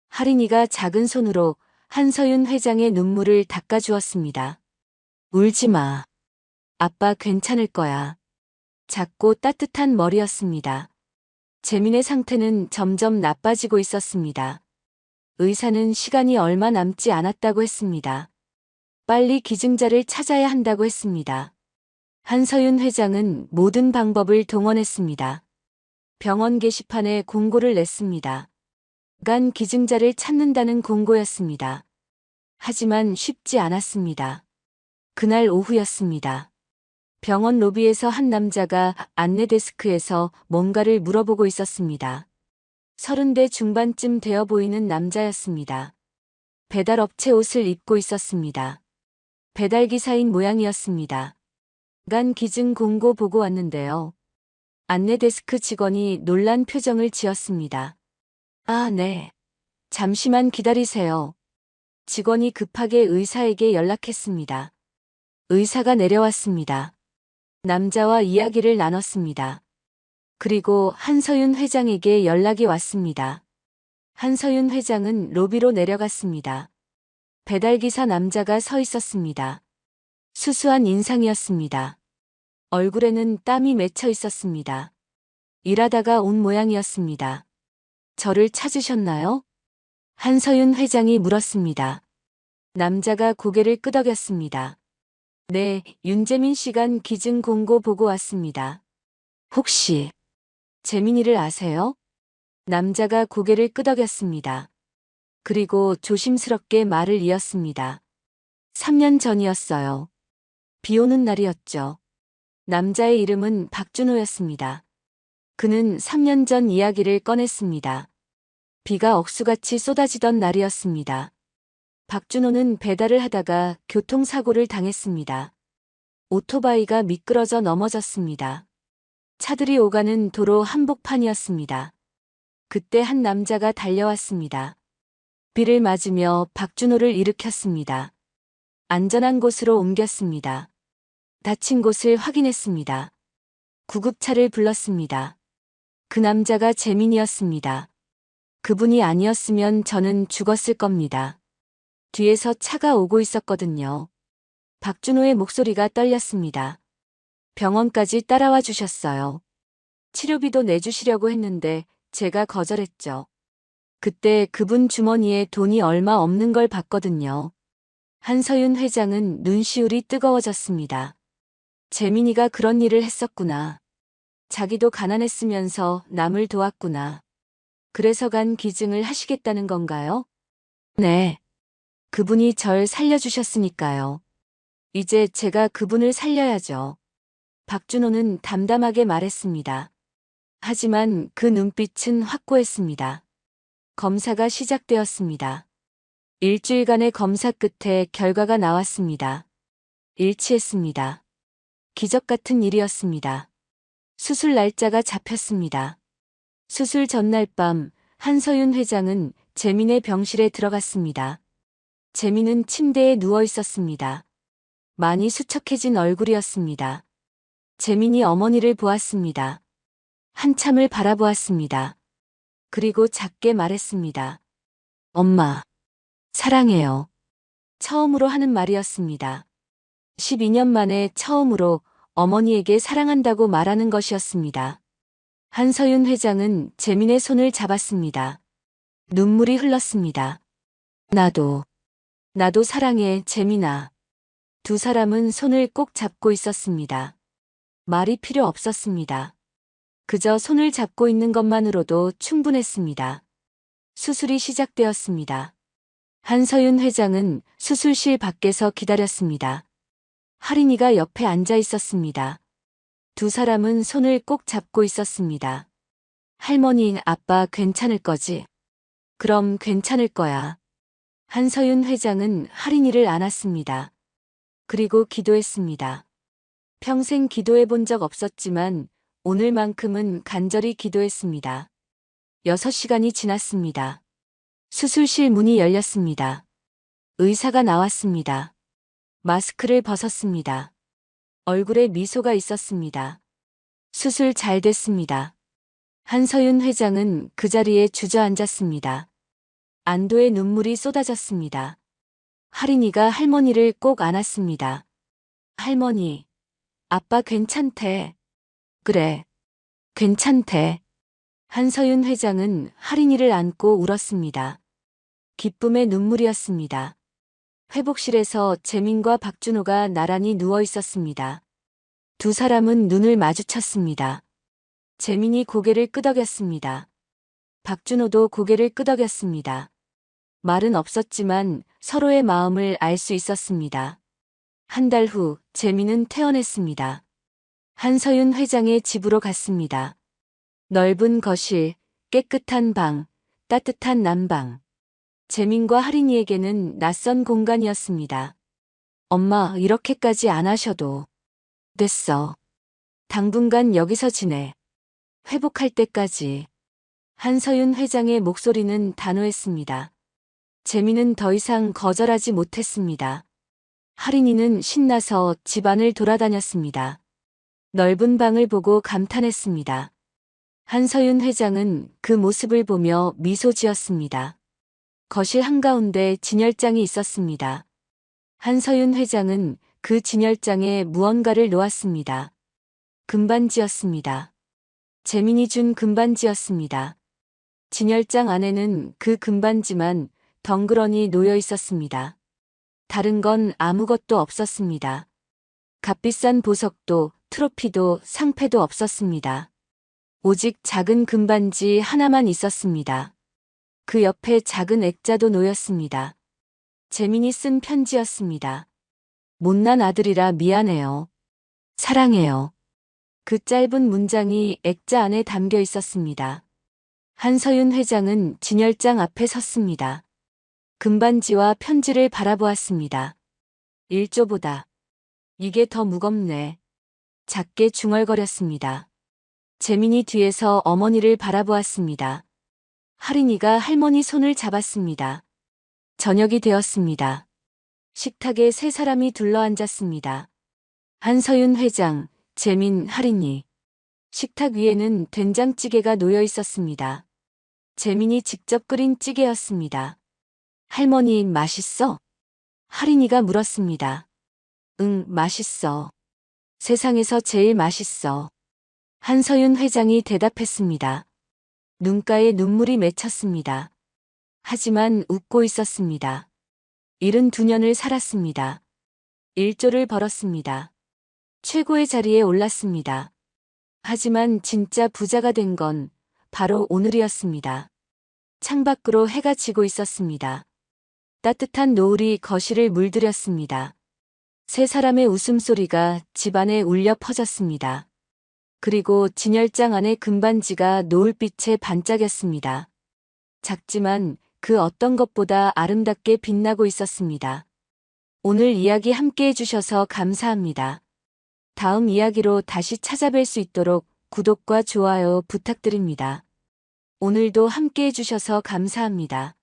할인이가 작은 손으로 한서윤 회장의 눈물을 닦아주었습니다. 울지 마. 아빠 괜찮을 거야. 작고 따뜻한 머리였습니다. 재민의 상태는 점점 나빠지고 있었습니다. 의사는 시간이 얼마 남지 않았다고 했습니다. 빨리 기증자를 찾아야 한다고 했습니다. 한서윤 회장은 모든 방법을 동원했습니다. 병원 게시판에 공고를 냈습니다. 간 기증자를 찾는다는 공고였습니다. 하지만 쉽지 않았습니다. 그날 오후였습니다. 병원 로비에서 한 남자가 안내 데스크에서 뭔가를 물어보고 있었습니다. 30대 중반쯤 되어 보이는 남자였습니다. 배달업체 옷을 입고 있었습니다. 배달기사인 모양이었습니다. 간 기증 공고 보고 왔는데요. 안내 데스크 직원이 놀란 표정을 지었습니다. 아, 네. 잠시만 기다리세요. 직원이 급하게 의사에게 연락했습니다. 의사가 내려왔습니다. 남자와 이야기를 나눴습니다. 그리고 한서윤 회장에게 연락이 왔습니다. 한서윤 회장은 로비로 내려갔습니다. 배달기사 남자가 서 있었습니다. 수수한 인상이었습니다. 얼굴에는 땀이 맺혀 있었습니다. 일하다가 온 모양이었습니다. 저를 찾으셨나요? 한서윤 회장이 물었습니다. 남자가 고개를 끄덕였습니다. 네, 윤재민 씨간 기증 공고 보고 왔습니다. 혹시 재민이를 아세요? 남자가 고개를 끄덕였습니다. 그리고 조심스럽게 말을 이었습니다. 3년 전이었어요. 비 오는 날이었죠. 남자의 이름은 박준호였습니다. 그는 3년 전 이야기를 꺼냈습니다. 비가 억수같이 쏟아지던 날이었습니다. 박준호는 배달을 하다가 교통사고를 당했습니다. 오토바이가 미끄러져 넘어졌습니다. 차들이 오가는 도로 한복판이었습니다. 그때 한 남자가 달려왔습니다. 비를 맞으며 박준호를 일으켰습니다. 안전한 곳으로 옮겼습니다. 다친 곳을 확인했습니다. 구급차를 불렀습니다. 그 남자가 재민이었습니다. 그분이 아니었으면 저는 죽었을 겁니다. 뒤에서 차가 오고 있었거든요. 박준호의 목소리가 떨렸습니다. 병원까지 따라와 주셨어요. 치료비도 내주시려고 했는데 제가 거절했죠. 그때 그분 주머니에 돈이 얼마 없는 걸 봤거든요. 한서윤 회장은 눈시울이 뜨거워졌습니다. 재민이가 그런 일을 했었구나. 자기도 가난했으면서 남을 도왔구나. 그래서 간 기증을 하시겠다는 건가요? 네. 그분이 절 살려주셨으니까요. 이제 제가 그분을 살려야죠. 박준호는 담담하게 말했습니다. 하지만 그 눈빛은 확고했습니다. 검사가 시작되었습니다. 일주일간의 검사 끝에 결과가 나왔습니다. 일치했습니다. 기적 같은 일이었습니다. 수술 날짜가 잡혔습니다. 수술 전날 밤 한서윤 회장은 재민의 병실에 들어갔습니다. 재민은 침대에 누워 있었습니다. 많이 수척해진 얼굴이었습니다. 재민이 어머니를 보았습니다. 한참을 바라보았습니다. 그리고 작게 말했습니다. 엄마, 사랑해요. 처음으로 하는 말이었습니다. 12년 만에 처음으로 어머니에게 사랑한다고 말하는 것이었습니다. 한서윤 회장은 재민의 손을 잡았습니다. 눈물이 흘렀습니다. 나도 사랑해, 재민아. 두 사람은 손을 꼭 잡고 있었습니다. 말이 필요 없었습니다. 그저 손을 잡고 있는 것만으로도 충분했습니다. 수술이 시작되었습니다. 한서윤 회장은 수술실 밖에서 기다렸습니다. 할인이가 옆에 앉아 있었습니다. 두 사람은 손을 꼭 잡고 있었습니다. 할머니, 아빠 괜찮을 거지? 그럼 괜찮을 거야. 한서윤 회장은 할인이를 안았습니다. 그리고 기도했습니다. 평생 기도해 본 적 없었지만 오늘만큼은 간절히 기도했습니다. 6시간이 지났습니다. 수술실 문이 열렸습니다. 의사가 나왔습니다. 마스크를 벗었습니다. 얼굴에 미소가 있었습니다. 수술 잘 됐습니다. 한서윤 회장은 그 자리에 주저앉았습니다. 안도의 눈물이 쏟아졌습니다. 할인이가 할머니를 꼭 안았습니다. 할머니, 아빠 괜찮대. 그래. 괜찮대. 한서윤 회장은 할인이를 안고 울었습니다. 기쁨의 눈물이었습니다. 회복실에서 재민과 박준호가 나란히 누워 있었습니다. 두 사람은 눈을 마주쳤습니다. 재민이 고개를 끄덕였습니다. 박준호도 고개를 끄덕였습니다. 말은 없었지만 서로의 마음을 알 수 있었습니다. 한 달 후 재민은 퇴원했습니다. 한서윤 회장의 집으로 갔습니다. 넓은 거실, 깨끗한 방, 따뜻한 난방. 재민과 할인이에게는 낯선 공간이었습니다. 엄마, 이렇게까지 안 하셔도 됐어. 당분간 여기서 지내. 회복할 때까지. 한서윤 회장의 목소리는 단호했습니다. 재민은 더 이상 거절하지 못했습니다. 할인이는 신나서 집안을 돌아다녔습니다. 넓은 방을 보고 감탄했습니다. 한서윤 회장은 그 모습을 보며 미소 지었습니다. 거실 한가운데 진열장이 있었습니다. 한서윤 회장은 그 진열장에 무언가를 놓았습니다. 금반지였습니다. 재민이 준 금반지였습니다. 진열장 안에는 그 금반지만 덩그러니 놓여 있었습니다. 다른 건 아무것도 없었습니다. 값비싼 보석도 트로피도 상패도 없었습니다. 오직 작은 금반지 하나만 있었습니다. 그 옆에 작은 액자도 놓였습니다. 재민이 쓴 편지였습니다. 못난 아들이라 미안해요. 사랑해요. 그 짧은 문장이 액자 안에 담겨 있었습니다. 한서윤 회장은 진열장 앞에 섰습니다. 금반지와 편지를 바라보았습니다. 일조보다 이게 더 무겁네. 작게 중얼거렸습니다. 재민이 뒤에서 어머니를 바라보았습니다. 할인이가 할머니 손을 잡았습니다. 저녁이 되었습니다. 식탁에 세 사람이 둘러앉았습니다. 한서윤 회장, 재민, 할인이. 식탁 위에는 된장찌개가 놓여 있었습니다. 재민이 직접 끓인 찌개였습니다. 할머니, 맛있어? 할인이가 물었습니다. 응, 맛있어. 세상에서 제일 맛있어. 한서윤 회장이 대답했습니다. 눈가에 눈물이 맺혔습니다. 하지만 웃고 있었습니다. 72년을 살았습니다. 일조를 벌었습니다. 최고의 자리에 올랐습니다. 하지만 진짜 부자가 된 건 바로 오늘이었습니다. 창밖으로 해가 지고 있었습니다. 따뜻한 노을이 거실을 물들였습니다. 세 사람의 웃음소리가 집안에 울려 퍼졌습니다. 그리고 진열장 안의 금반지가 노을빛에 반짝였습니다. 작지만 그 어떤 것보다 아름답게 빛나고 있었습니다. 오늘 이야기 함께 해주셔서 감사합니다. 다음 이야기로 다시 찾아뵐 수 있도록 구독과 좋아요 부탁드립니다. 오늘도 함께 해주셔서 감사합니다.